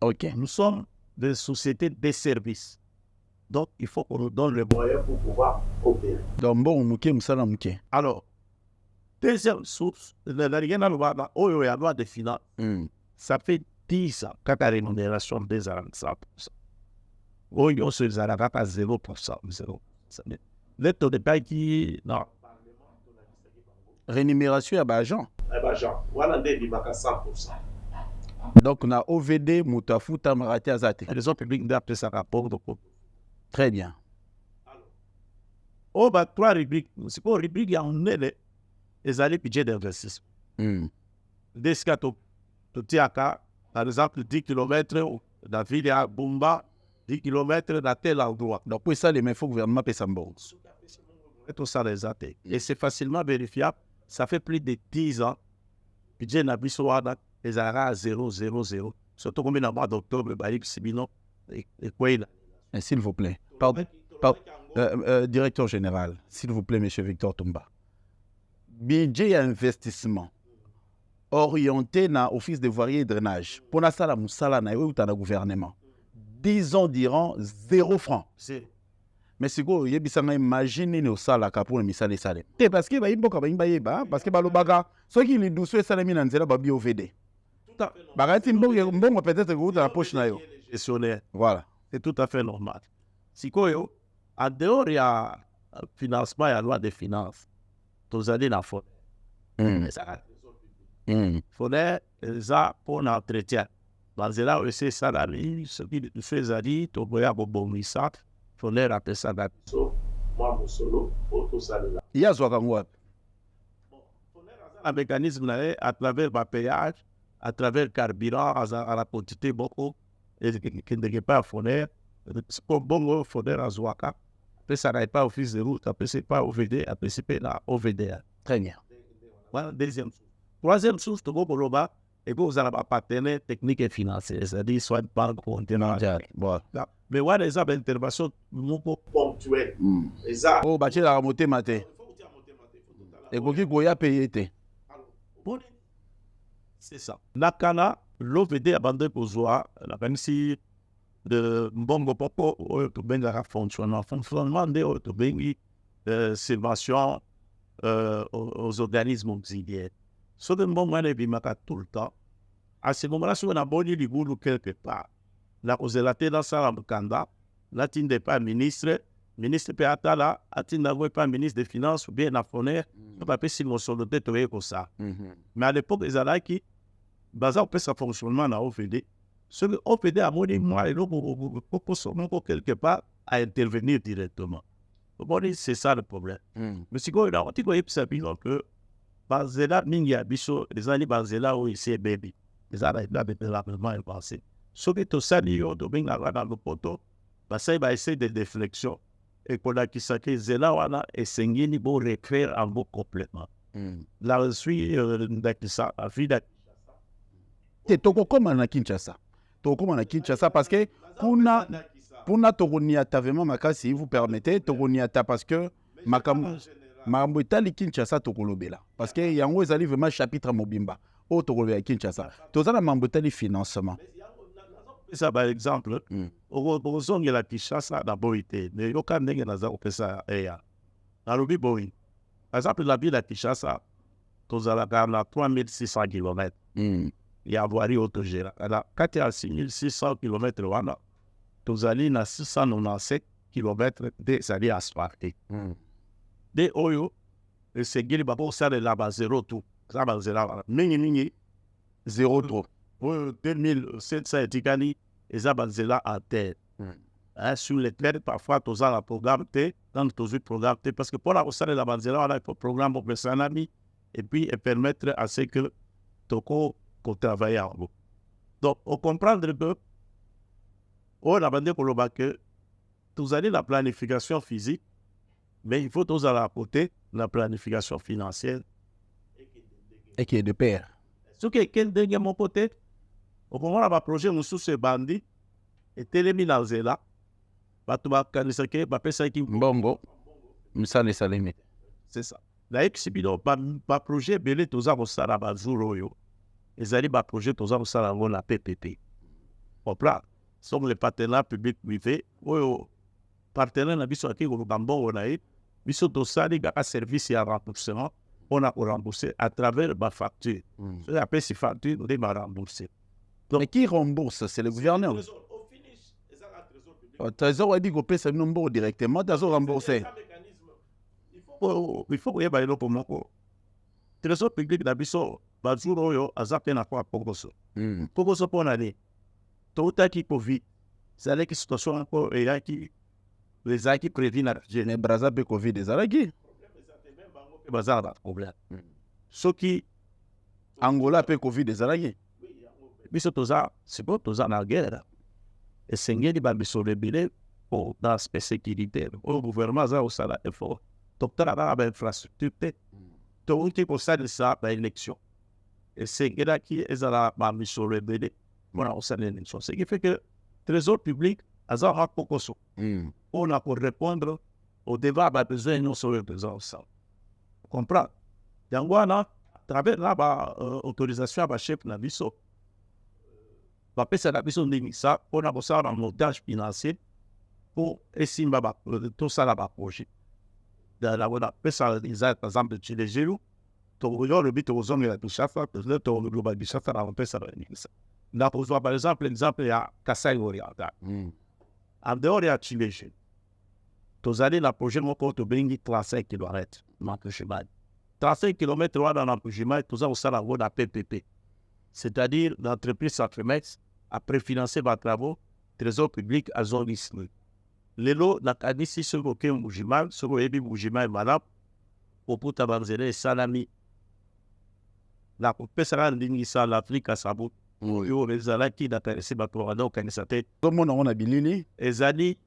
Ok. Nous sommes des sociétés de services. Donc, il faut qu'on nous donne les moyens pour pouvoir opérer. Donc, bon, mouké, moussala mouké. Alors, deuxième source, la loi des finances, ça fait 10 ans quand la rémunération des ans, 100%. Oui, on se les a à 0%. L'aide au détail qui. Non. Rémunération à Bajan. Voilà, des 100%. Donc, on a OVD, Moutafou, Tamarate, Azate. Les autres publics d'après ça rapport. Très bien. Oh, bah, 3 rubriques. C'est quoi rubrique? Il y a un les années budget d'investissement. Des scato, par exemple, 10 km dans la ville à Bumba, 10 km dans tel endroit. Donc, pour ça, les mêmes faut gouvernement paye ça. Tout ça, les athées. Et c'est facilement vérifiable. Ça fait plus de 10 ans. Budget Nabisouana, les arrêts à 0, 0, 0. Surtout comme le mois d'octobre, et quoi il a. S'il vous plaît. Directeur général, s'il vous plaît, M. Victor Tumba. Budget investissement orienté dans l'Office de voirie et drainage. Pour la salle, le gouvernement. 10 ans diront 0 francs. Mais si vous imaginez nos salles pour le misal et salé. C'est parce que parce que le baga, ceux qui les douceurs salami dans la babi OVD. Peut-être que la poche gestionnaire. Voilà. C'est tout à fait normal. Si quoi, en dehors, il y a financement, il y a loi des finances. Vous allez dans la forêt. Forêt, ça pour l'entretien. Dans là où c'est salarié, ce qui fait Zadi, tu vois, bon, ça. Forêt appelle ça d'habitude. Moi, mon solo, pour tout ça là. Il y a Zouakangouap. Un mécanisme à travers le payage, à travers le carburant, à la quantité beaucoup, et qui ne pas à Forêt. C'est pour bon Forêt à Zouaka. Après, ça n'arrive pas au fils de route, après, c'est pas OVD, après, c'est pas OVD. Très bien. Voilà, deuxième source. Troisième source, tu vas et vous avez un partenaire technique et financier, c'est-à-dire soit une banque continentale. Bon. Mais voilà, les interventions ponctuelles. Oh, bah, tu as remonté matin. Et pour qui vous payé? C'est ça. Nakana, l'OVD abandonné pour Zoa, la pensée de Mbongo Popo, tu as fonctionnement de subvention aux organismes auxiliaires. Ce que bon moi je tout le temps. À ce moment-là, si on a bon du boulot quelque part, là, vous êtes dans ça, là, tu n'es pas ministre, ministre Péata là, a-t-il n'avait pas ministre des Finances ou bien Nafoner, on va pas si mon soldat comme ça. Mais à l'époque, les Alaki, basé on peut sa fonctionnement dans l'OFD. Ce que l'OFD a monté, moi, et pour quelque part, à intervenir directement. C'est ça le problème. Mais si on a dit que Bazela, Mingia, Bisso, les années Bazela, où il s'est baby. Les années là, rapidement, il passé. Ce que tout ça, il y a dans le poteau, ça va essayer de déflexion. Et pour la qui s'appelle Zela, wana, et c'est une bonne récréer en beau complètement. La suite, ça, la vie de Toko comme na Kinshasa. Toko comme na Kinshasa parce que pour na tokoniata vraiment makasi, vous permettez tokoniata parce que makambo etali Kinshasa tokolobela parce que yango ezali vraiment chapitre mobimba o tokolobela Kinshasa. Tozana mambo etali financement. Ça par exemple, au zone de la Kinshasa d'abord été, mais au cas ndenge naza opesa eya. Na lobi boy. Par exemple la ville de Kinshasa, tozala na 3600 km. Il y a voirie autogérée. Alors, quand il y a 6600 km, tozali na 697 km des alliés asphaltés. Des oyo, le segili babo ça de là-bas zéro tout. Ça va zéro. Mingi Zéro trop. 2700 etikali et ça va zéro à terre. Sur les terres, parfois, tu as un programme T, dans tu as un programme T, parce que pour la salle de la base zéro, on a un programme pour un ami et puis permettre à ce que tu travailles en haut. Donc, on comprend que on a demandé pour le bac que tu as la planification physique, mais il faut tous à la côté la planification financière. Et qui est de pair. Ce qui est quel dernier mon côté, au moment où on a projet nous sous ce bandit, et télémis dans là, tu vas canaliser, tu vas ça qui Bongo. Misale salemi. c'est ça. Là, c'est bien, pas projet, belé tous à ça là bas jour ils allaient ba projet tous à ça là la PPP. Comprends? Sommes les partenaires publics privés. Partenaires na biso qui au Gabon on a eu, biso to ça les gars service et remboursement, on a remboursé à travers ma facture. Je appelle ces factures, on m'a remboursé. Donc, mais qui rembourse? C'est le gouverneur. Le Trésor a dit qu'on paie ce nombre directement, Trésor remboursé. Il faut que vous ayez pour moi. Trésor public d'Abisso, Bazuro, yo, Azapé n'a pas Pogoso. Pogoso pour l'année. Tout à qui Covid. C'est là que la situation encore est qui les acquis prévus dans Mais Brazza peut Covid des Aragis. Bazar n'a pas problème. Ce qui Angola peut Covid des Aragis. Mais c'est bon, tout ça dans la guerre. Et c'est une guerre qui va rebelle pour la sécurité. Le gouvernement a aussi un effort. Donc, tu as une infrastructure. Tu as une pour ça de ça, l'élection. Et c'est une guerre qui est à la mission rebelle. Voilà, on sait l'élection. Ce qui fait que le trésor public a un peu de choses. On a pour répondre au débat, on a besoin de sur le trésor. Vous comprenez? Donc, à travers l'autorisation à la chef de la mission, on va faire la mission de ça, on a besoin d'un montage financier pour essayer de tout ça là-bas projet. On a fait ça, par exemple, chez les gélos, le but aux hommes de la Kinshasa, le global Kinshasa, on a fait ça. On a besoin, par exemple, l'exemple, il y a Kassai Oriental. En dehors, il y a Chilégé. Tu as dit, la projet, mon compte, tu 35 km. 35 km dans l'empêchement, tu as aussi la voie de la PPP. C'est-à-dire, l'entreprise s'affirmette à préfinancer vos travaux, trésor public à zone ici. Les lots, la canisse, sur aucun mouvement, sur le Ebi mouvement est malade, au bout de salami. La professeure de l'Afrique à Sabou. Oui, les Alaki d'intéressé ma corona, canissate. Tout le monde a bilili. Les années,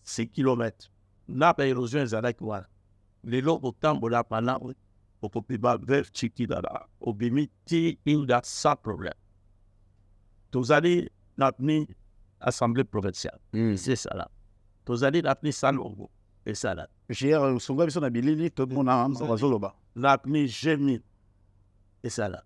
6 km. Là, il y a érosion, les Alaki. Les lots, au temps, on a pas au Popiba, vers Chiki, au Bimiti, il y a sans problème. Tous allez l'appeler Assemblée provinciale. C'est ça là. Tous allez l'appeler Salongo. Et ça là. J'ai un songa, ils sont à bilili, tout le monde a un Zoloba. L'appeler Gémine. Et ça là.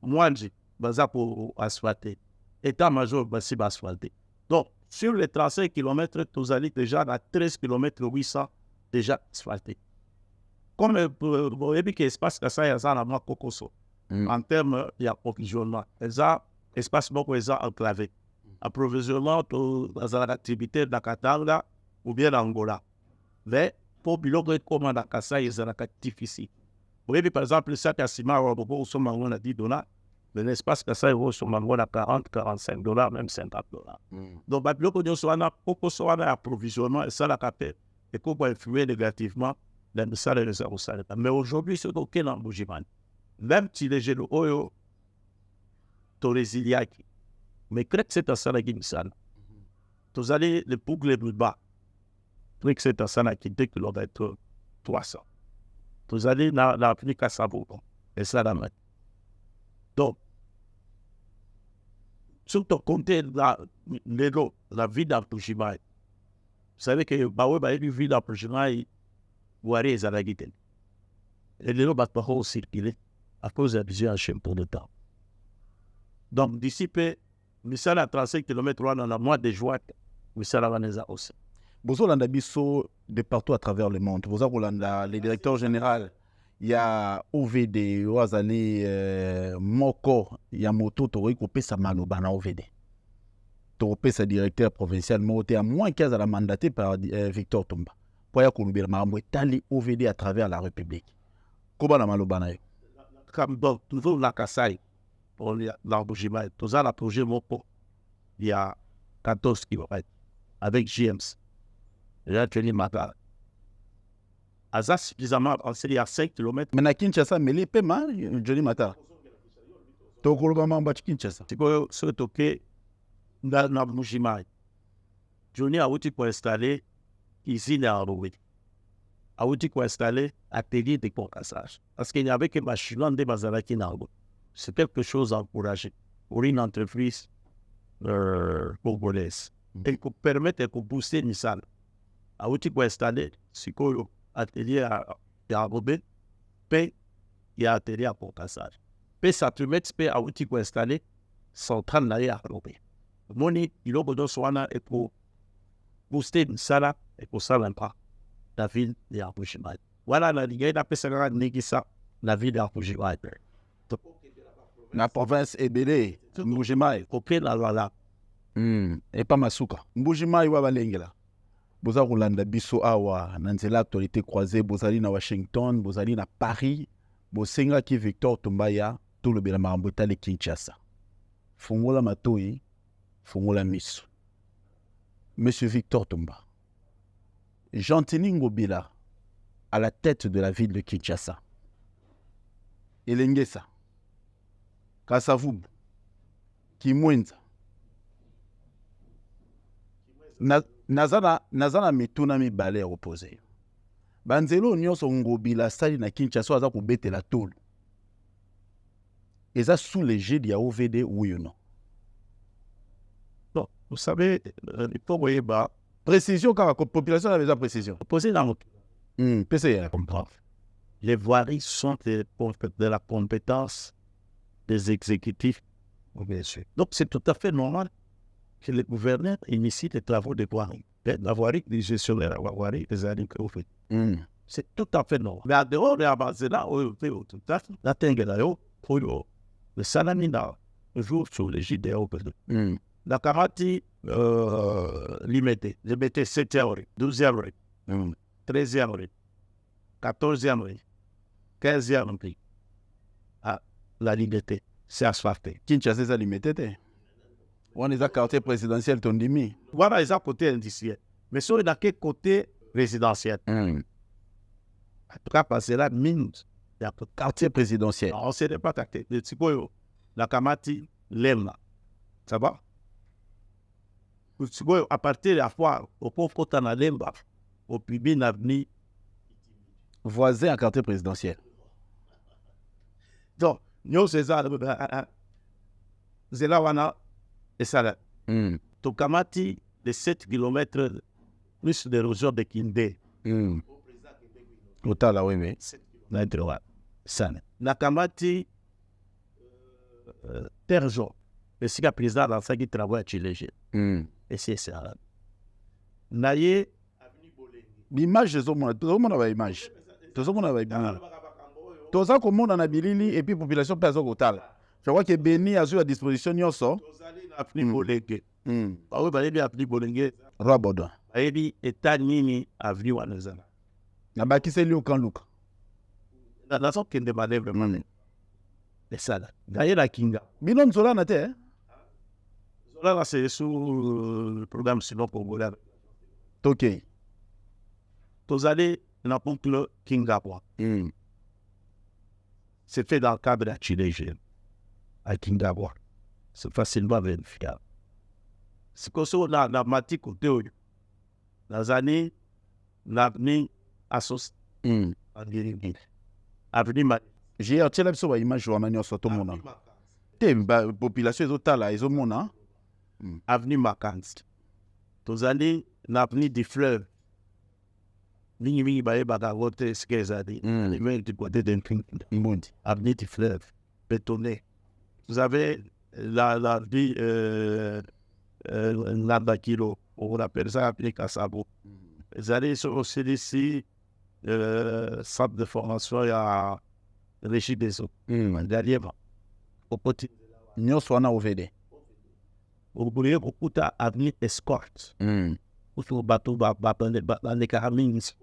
Moi, j'ai besoin pour asphalter. État-major, c'est asphalter. Donc, sur les 35 km, vous allez déjà à 13 km 800 déjà asphaltés. Comme vous voyez que l'espace que ça, il y a un cocoso. En termes de approvisionnement, il y a espace beaucoup enclavé. Approvisionnement dans l'activité de la Katanga, ou bien l'Angola. Mais pour biloko comme na Kasai ezalaka difficile. Vous voyez par exemple le sac à ciment au Somango à 10 $, mais l'espace Kasai au Somango à 40, 45 $, même 50 $. Donc biloko nyonso wana poko so wana approvisionnement et ça la capte et qu'on peut influer négativement dans le salaire de ça. Mais aujourd'hui c'est aucun embouchement. Même si les jeunes oyo to résiliaki. Mais crée que c'est un salaire qui me sale. Vous allez le boucle le plus bas. Crée que c'est un salaire qui dit que l'on va être 300. Vous allez dans l'Afrique à Sabo. Et ça la met. Donc, surtout compter la vie d'Apouchima. Vous savez que Baoué a eu vie d'Apouchima et Ouaré est à la guitare. Et les lots vont circuler à cause de la vision en chemin pour le temps. Donc, d'ici peu, nous sommes à 35 km dans le mois de juin, nous sommes à Vanessa aussi. Vous avez biso de partout à travers le monde. Vous avez les directeurs généraux. Il y a OVD, Ouazani, Moko, Yamoto, Toriko, Pesa Malobana OVD. Pesa directeur provincial, mais à moins 15 à la mandaté par Victor Tomba. Pour y avoir Marambo Tali OVD à travers la République. Comment la Malobana? Comme donc, toujours la Kasai. Pour l'Arboujima, tout ça, le projet Moko, il y a 14 km avec GMS. J'ai tenu ma part. Asa suffisamment avancé, il y a 5 km. Mais na Kinshasa, mais les paiements, Johnny Mata. Tokolobama Mbachi Kinshasa. C'est quoi ce toqué dans l'Arboujima? Johnny a outil pour installer usine à Arboui. A outil pour installer atelier de concassage. Parce qu'il n'y avait que machine de Bazalaki Narbo. C'est quelque chose à encourager pour une entreprise congolaise. Et qui permet de booster Nissan. A outil pour installer, c'est quoi atelier à Arobé, puis il y a atelier à concassage. Puis ça te met à outil pour installer, centrale à Arobé. Moni, il y a besoin de pour booster Nissan et pour ça l'impact la ville d'Arboujima. Voilà la ligue, il a fait ça la ville d'Arboujima. La province est belée. Mbujimai. Copier la loi. Et pas Masuka. Mbujimai wa balengela. Boza Rolanda biso awa nanzela actualité croisée bozali na Washington, bozali na Paris, bosenga ki Victor Tombaya tout le bela marambota le Kinshasa. Fungola matoi, fungola miso. Monsieur Victor Tomba. Jean-Tini Ngobila à la tête de la ville de Kinshasa. Elengesa. Kasavubu, Kimwenza, nazana mituna mibale opposé. Banzelo nyonso Ngobila sali na Kinshasa aza kobetela tolo. Eza sous l'égide ya OVD oui ou non? Non, vous savez, il faut voyer bas. Précision car la population a besoin de précision. Opposé dans le PCR. Les voiries sont de la compétence des exécutifs. Bien sûr. Donc, c'est tout à fait normal que le gouverneur initie des travaux de voirie. La voirie, les gestionnaires de la voirie, les années que vous faites. C'est tout à fait normal. Mais à dehors de la base, là, la Tengue, le Salamina, le jour sur les JDO. La Karati, limité. Je mettais 7e, 12e, 13e, 14e, 15e. La liberté, c'est asphalté. Kinshasa est limité. On est à quartier présidentiel Tondimi. Voilà, ils ont côté industriel. Mais sur le côté résidentiel. En tout cas, parce que là, mine, il y a quartier présidentiel. On ne sait pas tacté. La Kamati, l'aime. Ça va? À partir de la fois, au pauvre côté de l'Emba, au public l'avenir. Voisin à quartier présidentiel. Donc, nous, c'est ça. C'est là où on a. Et ça là. Tokamati, de 7 km, plus d'érosion de Kindé. Autant là, oui, mais. Ça. Nakamati, Terjo. Le siga président dans ça qui travaille chez les jeunes. Et c'est ça. Naye. L'image, tout le monde a l'image. Tout le monde a l'image. Tout ça, comme on a bilili et puis population personne au tal. Je crois que Béni a sur la disposition nyonso. tozali na appli bolenge baoyo bayebi appli bolenge Roi Baudouin. bayebi eta nini avenue wana ezala Na bakiseli okan luka. nazokende bale vraiment esala ngaye na kinga Bino nzola na te, eh? zolala c'est sur le programme sinon congolais Ok. tozali na boucle kingabwa c'est fait dans le cadre de Chile à Kingabwa c'est facilement vérifiable c'est que so na mati côté oyo nazali na ni assos angiri avenue ma J'ai atiela biso ba image wana nyonso tomona. Te ba population ezotala ezomona. avenue Makanski tozali na avenue du fleuve mingi bayebaka ngo te ce que ezali mais du côté d'un Mbondi. avenue du fleuve bétonné vous avez la vie Nabakilo on appelle ça avenue Kassabo ezali aussi ici centre de formation ya régie des eaux derrière au côté Nyonso wana OVD. oboye kokuta avenue Escorte usu bato balekaka mingi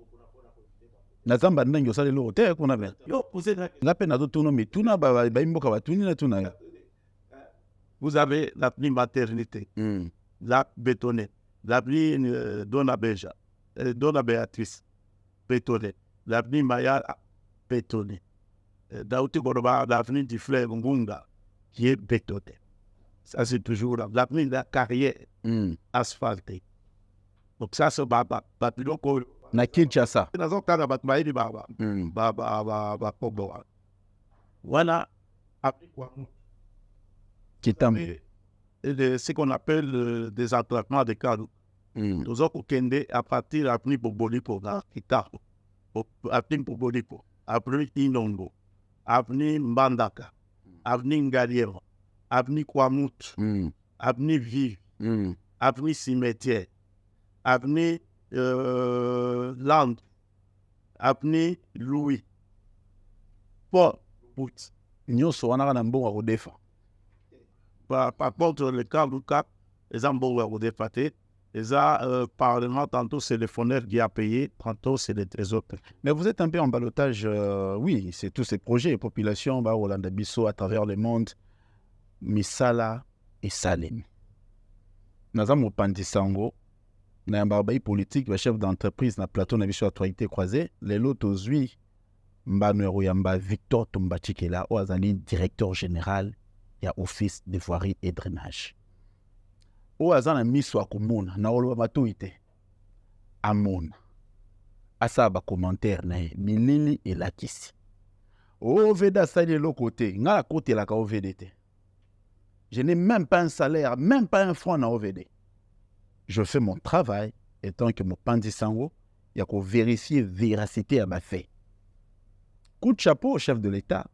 Na zamba ndenge osali lo te kuna be. yo posez la Nga pe nazo tuna mais tuna ba imboka batuni na tuna. vous avez l'avenue maternité la bétonnée l'avenue Dona Beja Dona Béatrice bétonnée l'avenue Maya bétonnée Daouti Goroba l'avenue du fleuve Ngunga qui est bétonnée ça c'est toujours là l'avenue de la carrière asphaltée donc ça c'est biloko Na Kinshasa. nazokanga bato bayeli bakoboa wana apikwa Kitambe. ce qu'on appelle des attrapements de cadre toza kokende à partir avenue Boboliko na Kitako avenue Boboliko avenue Inongo avenue Mbandaka avenue Ngaliema avenue Kwamut avenue Vive avenue Cimetière avenue Land avenue Louis Port Bout Nyonso wana kana mbongo kodefa. par contre le cas Luka les ambos au dépaté les parlement tantôt c'est le fournisseur qui a payé tantôt c'est le trésor. Mais vous êtes un peu en ballottage, oui, c'est tous ces projets, population, bah, Rolanda Bisso à travers le monde, Misala et Salem. Nazam Opandi Sango, na yambabai politique, le chef d'entreprise, na plateau, na biso actualité croisée, les lots aux huit, Mbano Yamba Victor Tombachikela, Oazani, directeur général, il y a office de voirie et drainage. Oazana Miswa Komona, na Oloba Matuite, Amona. Asa ba commentaire na milili et la kisi. OVD sali l'autre côté, nga la côté la ka OVD. Je n'ai même pas un salaire, même pas un franc na OVD. Je fais mon travail et tant que mon pandi sango, il y a qu'à vérifier véracité à ma fait. Coup de chapeau au chef de l'État.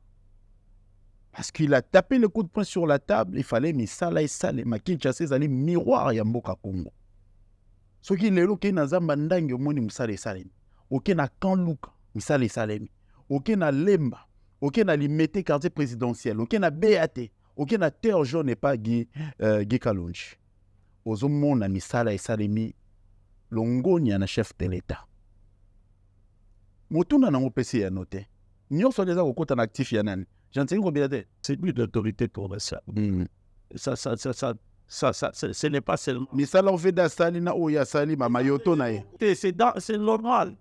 Parce qu'il a tapé le coup de poing sur la table, il fallait misala et sale, ma Kinshasa zali miroir ya mboka Congo. Ce qui lelo ke na zamba ndangi omoni misala et sale. Ok na Kanluka, misala et sale. Ok na Lemba, ok na Limete quartier présidentiel, ok na BAT, ok na Terre jaune et pas Guy Kalonji. Ozomo na misala et salemi longonia na chef de l'État. Motuna na mopesi ya noté. Nyonso deza kokota na actif ya nani. J'entends combien de C'est lui l'autorité provinciale. Ça, ce n'est pas seulement. Misala oveda sali na oya sali mama yoto na ye. C'est normal.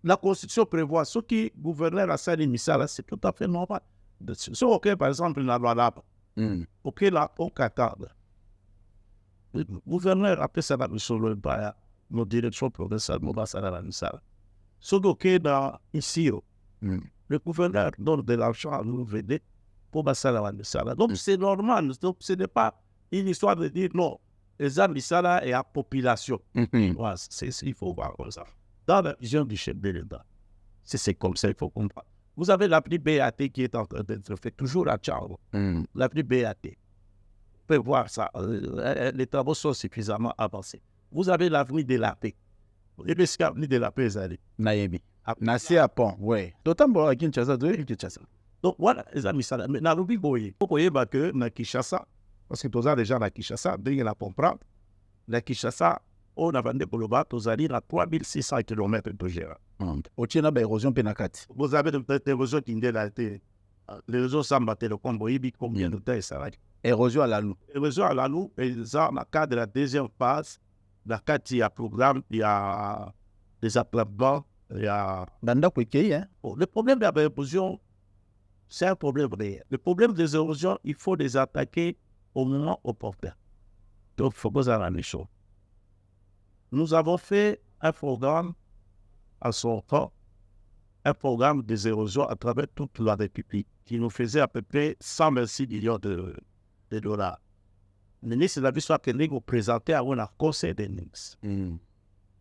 La Constitution prévoit ce qui gouverneur a sali misala, c'est tout à fait normal. Ce ok, par exemple, na Lualaba. Ok, là, au Qatar. Le gouverneur après ça va sur le bas, nos directions provinciales, nous va salir la misala. Ce ok, là, ici, le gouverneur donne de l'argent à nous aider pour passer la misala. Donc c'est normal. Donc ce n'est pas une histoire de dire non. Les misala et la population. Ouais, il faut voir comme ça. Dans la vision du chef de l'État, c'est comme ça, il faut comprendre. Vous avez l'appli BAT qui est en train d'être fait toujours à Tchao. L'appli BAT. Vous pouvez voir ça. Les travaux sont suffisamment avancés. Vous avez l'avenue de la paix. Et puis, l'avenue de la paix, Nayebi. Nasi à pont, ouais. D'autant que Kinshasa, Kinshasa. Donc voilà, les amis, ça, mais Nairobi, boye. Vous voyez que na Kinshasa, parce que tous déjà na Kinshasa, dès la comprendre, na Kinshasa, on a vendu pour le bas, tous allés à 3600 km de Gérard. Au Tchèna, érosion pénacate. Vous avez des réseaux qui ont été, les réseaux Samba Télécom, combien de temps ça va? Érosion à la loup. Érosion à la loup, et ça, dans le cadre de la deuxième phase, dans le cadre il y a programme, il y a des applaudissements, il y a. Banda Kwekei, hein? Le problème de l'érosion, c'est un problème réel. Le problème des érosions, il faut les attaquer au moment opportun. Donc, il faut que ça les choses. Nous avons fait un programme à son temps, un programme des érosions à travers toute la République qui nous faisait à peu près 126 millions de dollars. Le ministre de la Vie que nous présentait à un conseil des ministres. Il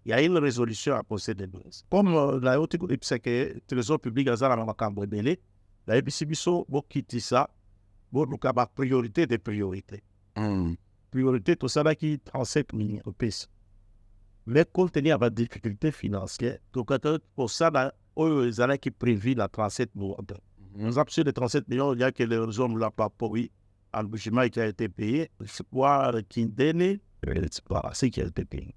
y a une résolution à conseil des ministres. Comme la haute écoute, c'est que le trésor public a un cambre belé, la EBCBISO, vous quittez ça, vous avez priorité des priorités. Priorité, tout ça là qui 37 millions de pesos. Mais compte tenu de la difficulté financière, donc pour ça, là, ils ont qui prévu la 37 millions. Nous avons les 37 millions, il y a que les régions ne l'ont pas payé. L'engagement qui a été payé, c'est quoi qui donne, c'est pas ce qui a été payé.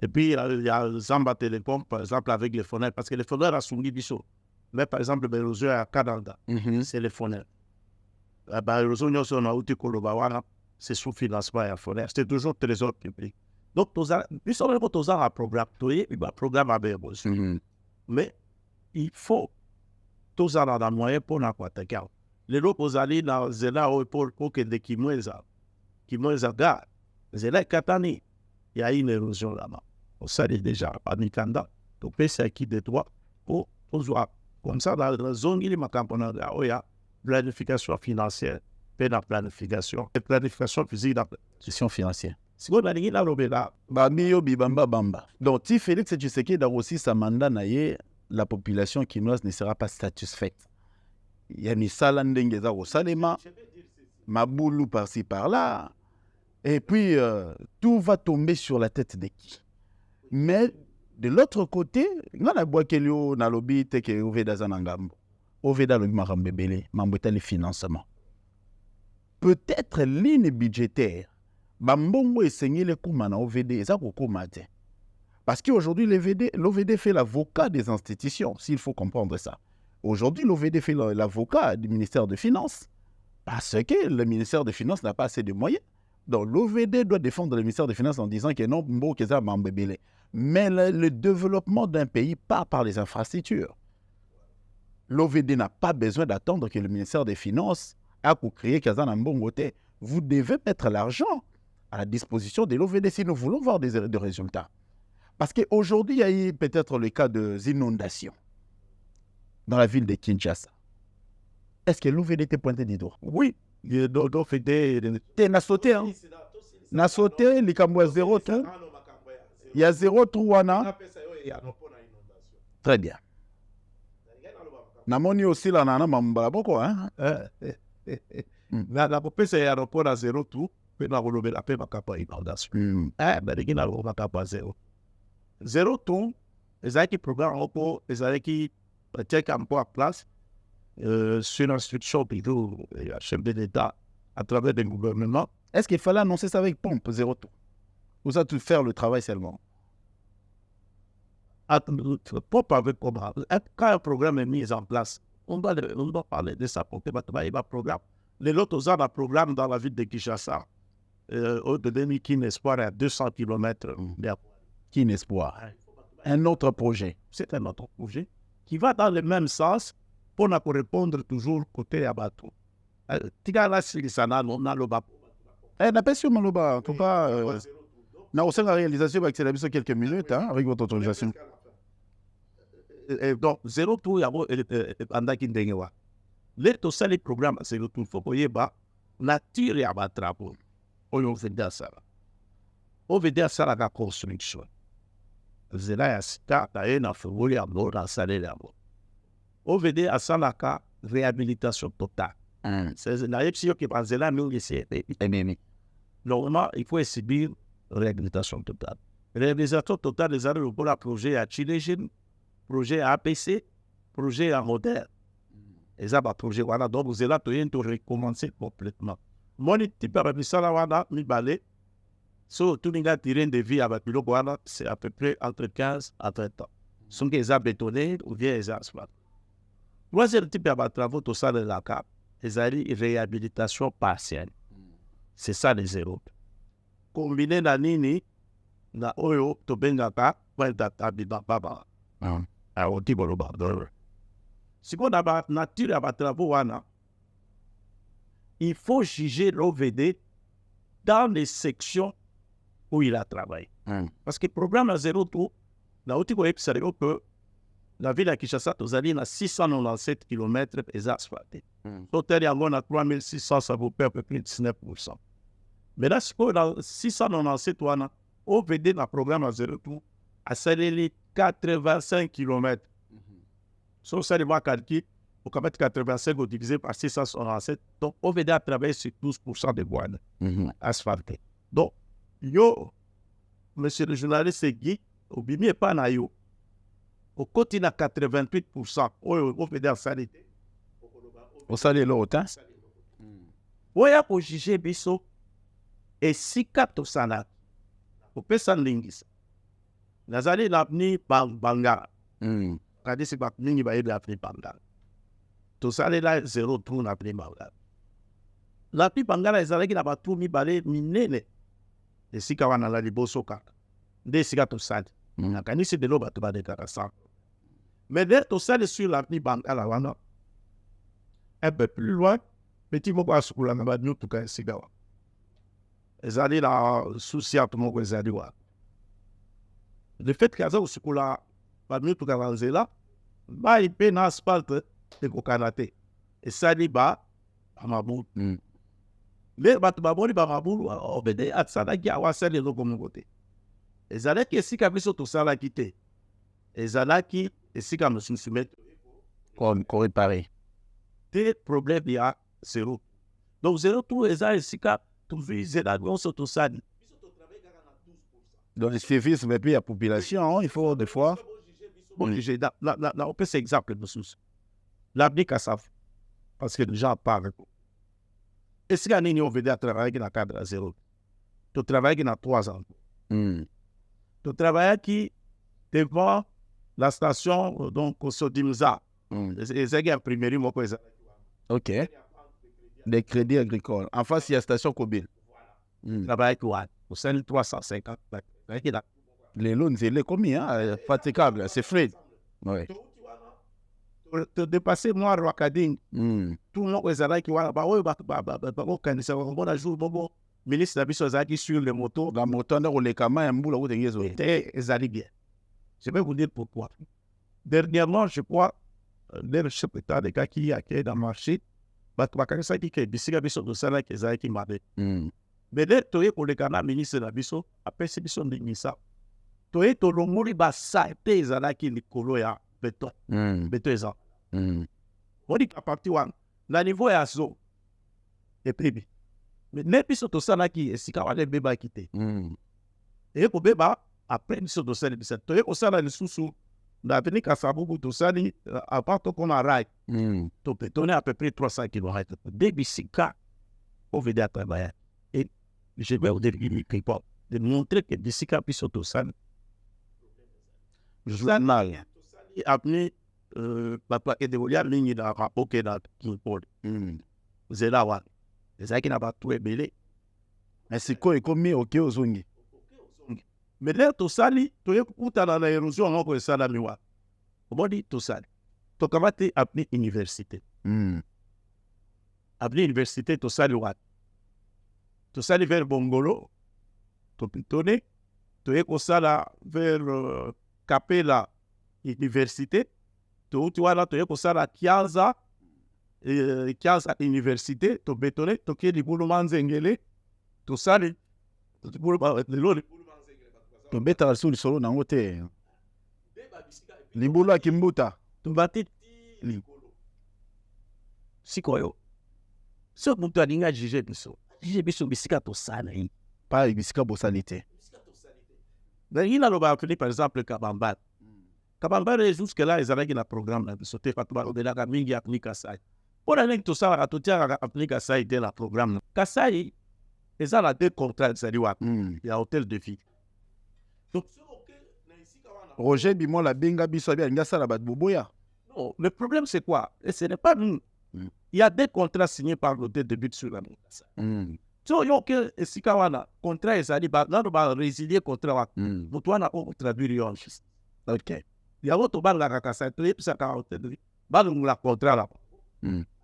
Et puis, il y a Zamba Télécom, par exemple, avec les fenêtres, parce que les fenêtres sont soumis biso. Mais par exemple, les réseaux à Canada, c'est les fenêtres. Les réseaux qui ont été Kolobawana, c'est sous financement à fenêtres. C'est toujours le trésor public. Donc, nous sommes un programme, un programme à Béros. Mais il faut tous dans le moyen pour nous attaquer. Les autres, vous allez dans Zéla pour que les Kimoïsa gardent. Zéla Katani, il y a une érosion là-bas. On sait déjà, à Mikanda. Donc, c'est qui de toi pour voir. Comme ça, dans la zone, il y a planification financière, la planification physique, Gestion financière. si vous avez là, Bamio Bibamba Bamba. Donc, si Félix Tshisekedi a aussi sa mandat, la population quinoise ne sera pas satisfaite. Il y a Misala Ndengeza au Salema, Maboulou par-ci par-là, et puis tout va tomber sur la tête de qui. Mais de l'autre côté, il y a Boakelio, Nalobi, Teke, Oveda Zanangambo, Oveda Logmarambebele, Mambota les financements. Peut-être ligne budgétaire. Bambongo et Seigneur le Koumana OVD, ça Koumate. Parce qu'aujourd'hui, l'OVD fait l'avocat des institutions, s'il faut comprendre ça. Aujourd'hui, l'OVD fait l'avocat du ministère des Finances, parce que le ministère des Finances n'a pas assez de moyens. Donc, l'OVD doit défendre le ministère des Finances en disant que non, mais le développement d'un pays part par les infrastructures. L'OVD n'a pas besoin d'attendre que le ministère des Finances a créé Kazan Mbongote. Vous devez mettre l'argent à la disposition de l'OVD si nous voulons voir des résultats. Parce qu'aujourd'hui, il y a eu peut-être le cas d'inondations dans la ville de Kinshasa. Est-ce que l'OVD était pointé du doigt? Oui. Il a sauté, hein? Il a sauté, il y a 0 trou. Il y a 0 trou, très bien. Namoni aussi la nana mambala boko, hein? La popée, c'est aéroport à 0 trou. Puis on a relevé la paix, ma capa inondation. Mais il y a un capa à 0. 0 trou, les gens qui programment encore, les gens qui check un peu à place, sur l'instruction plutôt, chef de l'État, à travers des gouvernements. Est-ce qu'il fallait annoncer ça avec pompe, 0 trou? Ou ça, tout faire le travail seulement? Pompe avec programme. Quand un programme est mis en place, on doit parler de ça. Il va programme. Les autres ont un programme dans la ville de Kinshasa. Au-delà Kinespoir à 200 km. Kinespoir. Un autre projet. C'est un autre projet qui va dans le même sens pour nous répondre toujours côté Abatou. Tigala Silisana, on a le bas. N'a pas sûr, Maloba. En tout cas, on a aussi la réalisation va accélérer sur quelques minutes, hein, avec votre autorisation. Donc, 0 tour, il y a un Kindengewa. Les tosali programmes, c'est le tout. Faut que nature et abatrapo. On veut dire ça. On veut dire ça la construction. Zela ya sita tae na funguli ya mbo na salele ya mbo. On veut dire ça la réhabilitation totale. C'est la réhabilitation qui est zela nous ici. Normalement, il faut subir réhabilitation totale. Réhabilitation totale des années pour la projet à Chilégine, projet à APC, projet à moderne. Et ça va projet, voilà. Donc, vous êtes là, tu as recommencer complètement. Mon type de ça, là, mi balé. So, tout le monde a tiré de vie avec le voilà, c'est à peu près entre 15 à 30 ans. Sont des arbres bétonnés ou bien des arbres. Troisième type de travaux, tout ça, de la CAP, ils ont une réhabilitation partielle. C'est ça les zéros. Combiné na nini, na oyo, to bengaka, pour d'habiter baba. Ah, on dit bon, si on a la nature à travaux, il faut juger l'OVD dans les sections où il a travaillé. Parce que le programme à zéro tout, la haute que la ville de Kinshasa, vous allez à 697 km et asphaltés. L'hôtel est à 3600, ça vous perd à peu près 19%. Mais là, si on a 697, OVD dans le programme à zéro tout, à 85 km. Si vous allez voir calcul, vous pouvez mettre 85 divisé par 697. Donc, OVD a travaillé sur 12% de voies asphaltées. Donc, yo, monsieur le journaliste Guy, au bimi et pas na yo. Au continent 88%, OVD a salité. Au salé l'autre, hein? Oui, pour juger biso, et si kato sana, au pesan lingis. Nazali l'apni bangara. Kadi si bak ningi ba yebi apni bangara. Tout ça, là, zéro trou n'a pas mal. La pluie bangala, ils allaient qui n'a pas tout mis balé, miné. Et si quand on a la libosoka, des cigares tout ça. La canisse de l'eau, tu vas déclarer ça. Mais dès tout ça, sur la pluie bangala, un peu plus loin, petit mot à ce que l'on a dit, tout cas, cigare. Ils allaient là, souci à tout le monde, ils allaient voir. Le fait qu'il y a ce que l'on a dit, tout cas, là, il paye dans l'asphalte. De Kokanate. Et ça dit bas, à Mabou. Mais Batubaboli, Bamabou, obédé à Sadaki, à Wassel et le communauté. Et Zadaki, et si Kabi sont ça la quitté. Et Zadaki, et si Kabi se soumet, Qu'on réparer. des problèmes, il y a zéro. Donc, zéro tout, et ça, et si Kabi, toujours, ils ont la grosse tout ça. Dans les services, mais puis la population, il faut des fois. Bon, là, on peut s'exemple, monsieur. L'avenir qu'à ça, parce que les gens parlent. Et si on veut dire travailler dans le cadre à zéro, tu travailles dans 3 ans. Tu travailles qui devant la station, donc, au Sodimza. Et c'est imprimerie, moi, quoi. Ok. Des crédits agricoles. En face, il y a la station Kobil. Travail quoi? Au sein de 350. Les loans, c'est les commis, hein, fatigable, c'est frais. Oui. Te dépasser moi Rwakading tout le monde est là qui va bah ouais bah quand c'est un bon jour bon ministre la biso zaki sur les motos la moto dans les camas un bout là où tu es allé bien. Je vais vous dire pourquoi. Dernièrement, je crois le chef d'État des gars qui a dans le marché bah quand ça dit que biso biso de ça là qui zaki m'a dit mais là toi pour les canards ministre la biso après c'est biso de misa toi to lo muri ba ça et là qui Nicolo ya béton béton. On dit qu'à partir de là, niveau est à zone. Et puis, mais l'épisode de ça, qui est si quand on est bébé quitté. Et pour bébé, après l'épisode de ça, tu es au sein de sous l'avenir qu'à Sabou, tout ça, à part qu'on a rail, tu peux donner à peu près 300 km. Début, c'est cas, on veut dire travailler. Et je vais vous dire, de montrer que d'ici qu'à puis tout ça, je vais mal. Après, papa et de voler ligne dans rapport que dans Kimpol. Vous êtes là, ouais. Les gens qui n'ont pas tout ébélé. Mais c'est quoi, comme ok aux ongi. Mais là, tout ça, tu es tout dans l'érosion, on peut ça dans le miroir. Comment dit tout ça? Tu commences à appeler université. Appeler université, tout ça, le ouais. Tout ça, vers Bongolo. Tu peux donner. Tu es comme ça, là, vers Capella, université. Tu vois là, tu es comme ça, la Kiaza Université, tu bétonné, tu es du boulot zengele, tout ça, le boulot tu bêta sur le solo dans l'hôtel. Les boulots qui m'bouta. Tu bâtis si quoi yo. Ce que tu as dit, j'ai biso bisika to ça, pas bisika bosanité. Mais il a le appelé par exemple Kabambat. Kabambare jusque-là, ils avaient un programme de sauter par le de la mingi appli Kassai. Pour aller tout ça, à tout à appli Kassai de la programme. Kassai, ils ont deux contrats, c'est-à-dire, il y a hôtel de vie. Donc, Roger Bimola Benga Bissobi, Ngasa la Boboya. non, le problème, c'est quoi? Et ce n'est pas nous. Il y a des contrats signés par l'hôtel de but sur la Kassai. So, yo que Sikawana, contrat, ils allaient, là, on va résilier le contrat. Mais toi, on a traduit. Ok. Il y a autre bar la Kassai, puis ça, quand on te dit, la contrat là.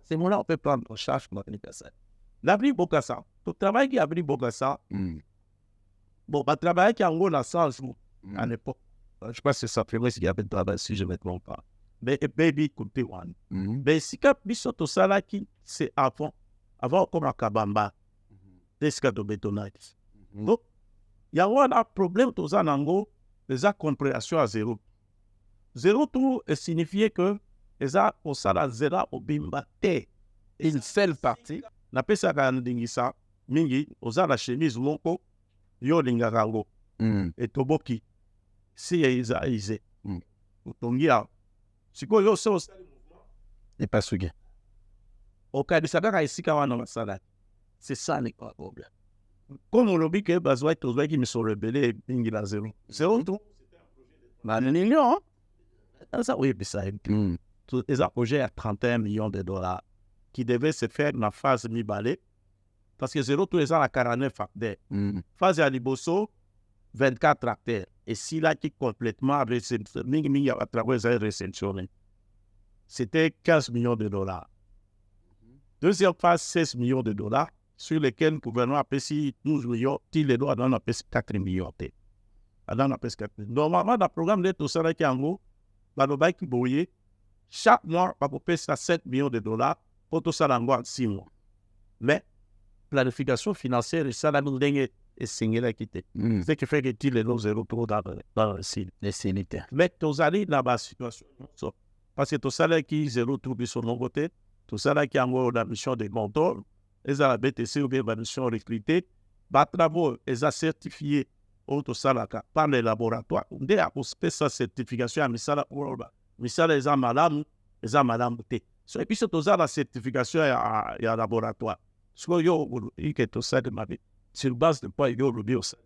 C'est mon là, on peut prendre en charge notre Kassai. L'abri Bokassa, tout travail qui a abri Bokassa, bon, le travail qui a en gros la sens à l'époque. Je ne sais pas si ça fait vrai s'il y avait de travail, si je ne me trompe pas. Mais baby, côté one. Mais si quand biso tout ça là, c'est avant comme à Kabamba, des cas de bétonnage. Donc, il y a un problème, tout ça, en gros, les compréhension à zéro. Zéro tout signifie que les a au salaire zéro au bimbate. Une seule partie. Na pesa ka ndingisa mingi oza la chemise moko yo lingarango. Et toboki si iza ize. Utongia siko yo so Et pas sugi. Okadisaka ka isika wana masala. C'est ça le problème. Comme on l'a dit que Bazoua et qui me sont rebellés mingi la zéro. Zéro tout. Bah, un million, Ça oui, mais ça. Les projets à 31 millions de dollars qui devaient se faire dans la phase mi-balai. Parce que zéro tous les ans à 49 tracteurs. Phase à Liboso, 24 tracteurs. Et si là qui complètement réceptionné, à travers les réceptionné, c'était 15 millions de dollars. Deuxième phase, 16 millions de dollars, sur lesquels le gouvernement a payé 12 millions, il les doit dans 4 millions. Normalement, dans le programme de tout ça, qui est en gros, qui bouillait, chaque mois, on peut payer 7 millions de dollars pour tout ça en 6 mois. Mais, planification financière, et ça, la nous est signé la quitter. C'est ce qui fait que tu les zéro trop dans le signe. les sanitaires. Mais, tu allé dans la situation. Parce que tout ça, qui est zéro trouvé sur nos côtés, tout ça, qui est en gros la mission de contrôle, les a BTC ou bien la mission recrutée, les travaux, les a certifiés tout ça par les laboratoires. On a fait sa certification à Misala Ouroba. Misala, les a madame, et puis, c'est tout ça la certification à laboratoire. Ce que yo, il y a tout ça de ma vie. Sur base de quoi yo, le bio, ça.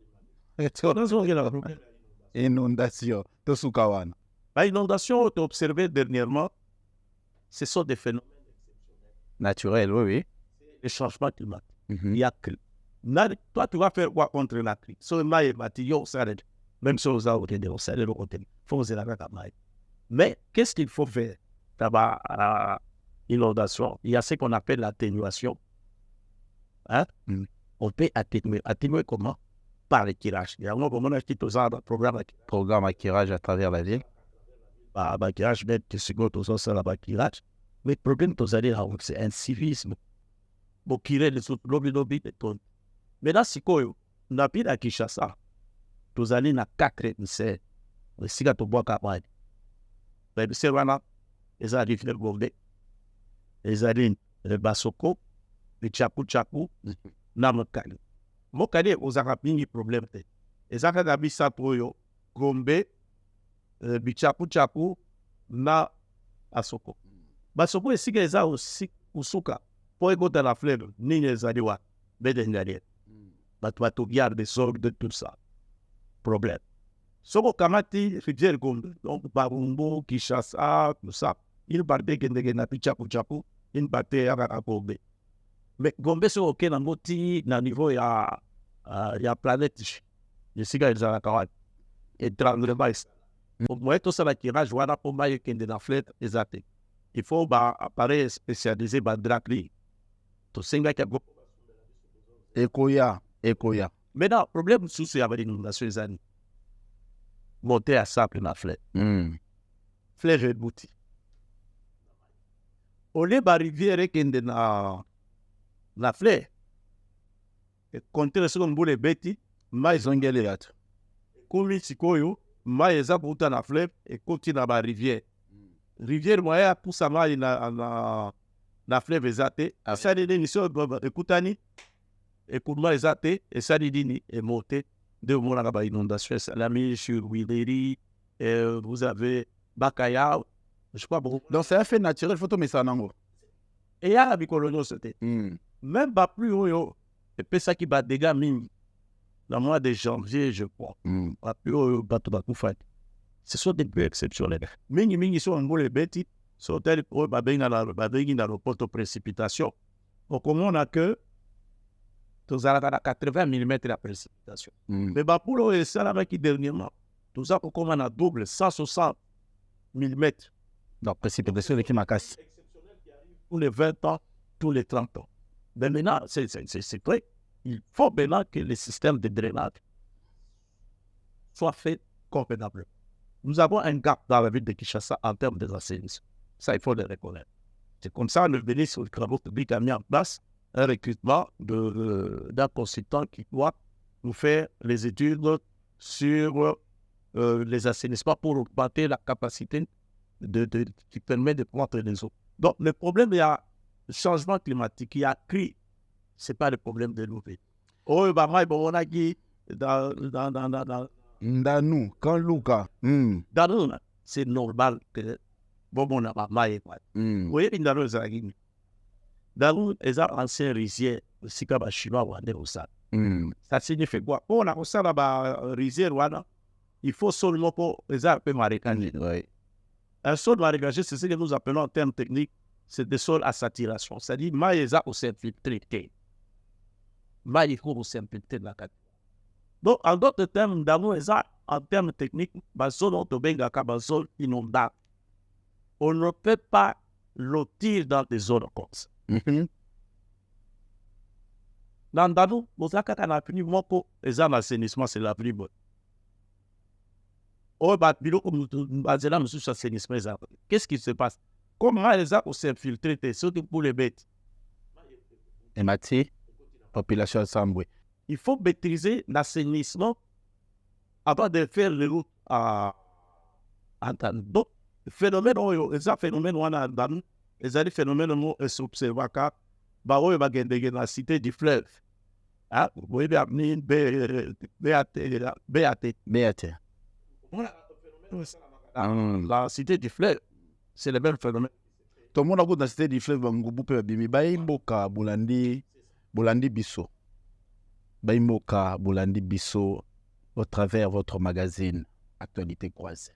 Inondation, tout Soukawana. L'inondation, tu as observé dernièrement, ce sont des phénomènes Naturel, oui. les changements climatiques. Il y a que. Toi, tu vas faire quoi contre la crise? Même si on a obtenu, on s'est retenu. Mais qu'est-ce qu'il faut faire? D'abord, l'inondation, il y a ce qu'on appelle l'atténuation. Hein? On peut atténuer. Atténuer comment? Par le tirage. Il y a un moment qui est un Programme à tirage à travers la ville. Bah, tirage, mais tu sais que tu as un tirage. Mais le problème, c'est un civisme. Pour tirer les autres lobby et tout. Maintenant, si on a bien à Kinshasa, tu as na 4 ministères. Si tu as bois capable. Mais c'est vraiment, ils arrivent le Gombe. Ils arrivent le Basoko, le Tchakou, Namokali. Mokali, aux Arabes, il y a un problème. Les Arabes, ça pour eux, Gombe, le Tchakou, na Asoko. Basoko, si les a aussi, Usuka, pour écouter la fleur, ni les Adiwa, Bedengaria. Tu vas garder des ordres de tout ça. Problème. Soko Kamati, Rivière Gombe, donc Barumbo, Kinshasa, tout ça, il partait que na Tchakou, il partait à Gombe. Mais Gombe, c'est OK, dans le niveau, il y a planète. Je sais qu'ils ont encore et tremblement. Pour moi, tout ça, qui va jouer pour moi, qui est dans la flèche, exact. Il faut un appareil spécialisé, Dracli. Tout ça, il y a Ekoya. Maintenant, le problème, c'est avec l'inondation des années. Monter à sable dans la flèche. Flèche est bouti. Au lieu de la rivière qui est dans la flèche, compter sur le bout de bêtis, mais ils ont gagné. Comme il s'y cogne, mais ils ont bouti dans la flèche et continue dans la rivière. Rivière, moi, pour ça, il y a la flèche exacte. Ça, c'est une mission de Koutani. Et pour moi, exact, et ça, il est monté de mon inondation. La mise sur Willery, vous avez Bakaya, je crois beaucoup. Donc, c'est un fait naturel, photo, mais ça n'en Et il y a la bicolonie, c'était. Mm. Même pas plus haut, et puis ça qui va dégâts mine. Dans le mois de janvier, je crois. Mm. Pas plus haut, bateau fait. Ce sont des peu exceptionnels. Mingi sont en gros les bêtises, sont tels pour dans le pot de précipitation. Donc, comment on a que, nous avons 80 mm de précipitation. Mm. Mais bah, pour le ça, là, qui dernièrement, tout ça, comment on a double 160 mm. Donc, précipitation, qui m'a cassé. Tous les 20 ans, tous les 30 ans. Mais maintenant, c'est vrai. Il faut maintenant que le système de drainage soit fait convenablement. Nous avons un gap dans la ville de Kinshasa en termes d'assainissement. Ça, il faut le reconnaître. C'est comme ça, le ministre du Travaux publics a mis en place un recrutement d'un consultant qui doit nous faire les études sur les assainissements pour augmenter la capacité qui permet de prendre les eaux. Donc, le problème, il y a le changement climatique qui a créé. Ce n'est pas le problème de l'eau. Oh, bah, moi, on a dit dans Ndanou, quand Luka. Mm. dans nous, c'est normal que bon, on a pas mal. Mm. Vous voyez, dans nous, dans nous, les anciens rizières, c'est comme chinois ou au ça. Mm. Ça signifie quoi? On a ça là-bas, rizière, il faut seulement pour les arbres marécagers. Ouais. Un sol marécager, c'est ce que nous appelons en termes techniques, c'est des sols à saturation. C'est-à-dire, maïsa ou s'infiltrer. Il faut s'infiltrer dans la catégorie. Donc, en d'autres termes, dans nous, en termes techniques, la zone autobenga, la zone inondable. On ne peut pas lotir dans des zones comme ça. Mm-hmm. Dans nous, nous avons fini, moi, pour les armes d'assainissement, c'est la plus bonne. Oh, bah, qu'est-ce qui se passe? Comment les arbres s'infiltrent, surtout pour les bêtes? Et Mathieu, population assemblée. Il faut maîtriser l'assainissement avant de faire les routes à donc, le phénomène, les phénomènes, les phénomènes, on s'observe car, bah, on va gagner la cité du fleuve. Ah, vous voyez, BAT. La cité du fleuve, c'est le même phénomène. Tout le monde a dans la cité du fleuve, Bangoubou, Bimi, Baimboka, Bolandi Bisso. Baimboka, Bolandi Bisso, au travers votre magazine Actualité Croisée.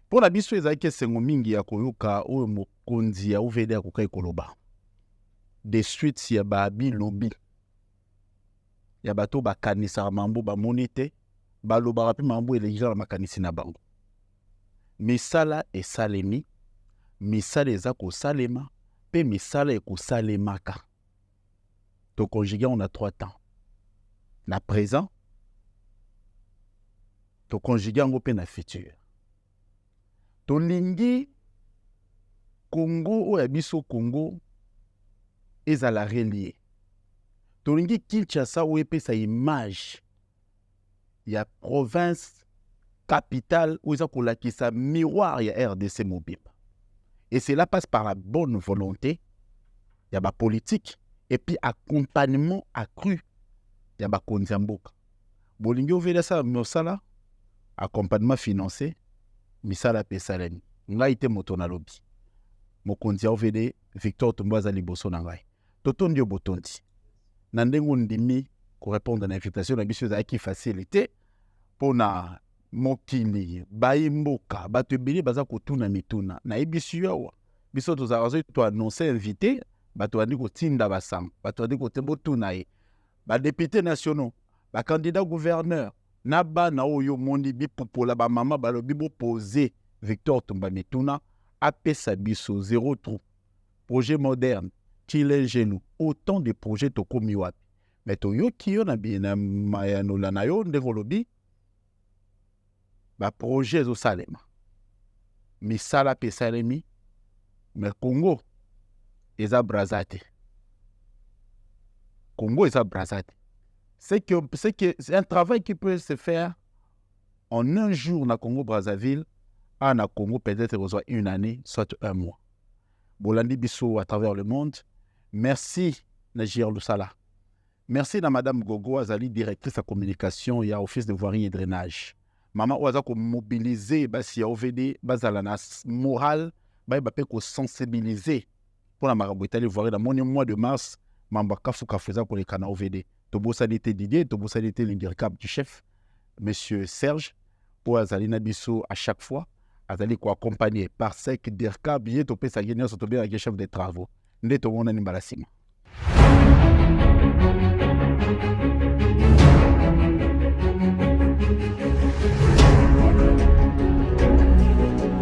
Pour la biso, ils ont été mingi ya koyoka, ou mokonzi ya ouvede ya kokai koloba. De suite, si ya babi lobby. Ya bato bakanisa mambo ba monite, baloba rapi mambo elegira la makanisi na bango. Misala e salemi, misala eza ko salema, pe misala e ko salemaka. To conjugué, on a 3 temps. Na présent, to conjugué en pe na futur. Tolingi Congo ou Abisso Congo ezala relié. Tolingi Kinshasa ou epé sa image. Ya province capitale où ils ont qui sa miroir ya RDC mobile. Et cela passe par la bonne volonté, ya ba politique et puis accompagnement accru ya ba konzamboka. Bolingi ovela sa mosala accompagnement financier misala pesalemi. Ngai te moto na lobi. Mokonzi ovede Victor Tumbaza liboso na ngai. Totondi yo botondi. Na ndengo ndimi ko répondre na invitation na biso za ki facilité pona mokili baimboka bato ebele baza kotuna mituna na ebisu yawa biso tozazo to annoncer invité bato bandi kotinda basam bato bandi kotembo tuna ye ba députés nationaux ba candidat gouverneur na bana oyo mondi bipopola ba mama balobi bo poser Victor Tumba mituna apesa biso zéro trou projet moderne tile genou autant de projets tokomi wapi mais toyo kiyo na bina mayano la na yo ndeko lobi ba projet zo salema misala pesalemi mais Congo eza brazate Congo eza brazate c'est un travail qui peut se faire en un jour na Congo Brazzaville à na Congo peut-être reçoit une année soit un mois. Bolandi biso à travers le monde. Merci Najir Lusala. Merci à Madame Gogo Azali, directrice de communication et à Office de voirie et drainage. mama oyo aza komobilize basi ya ovd bazala na moral bayeba mpe kosensibilize mpona makambo etali voire namoni mois de mars mambo kafukafu eza koleka na ovd tobosani te Didier, tobosani te l'ingéricable du chef monsieur Serge oyo azali na biso à chaque fois azali koaccompagné par sec dercab ye topesaki nyonso tobengaki chef de travaux nde tomonani mbala nsima.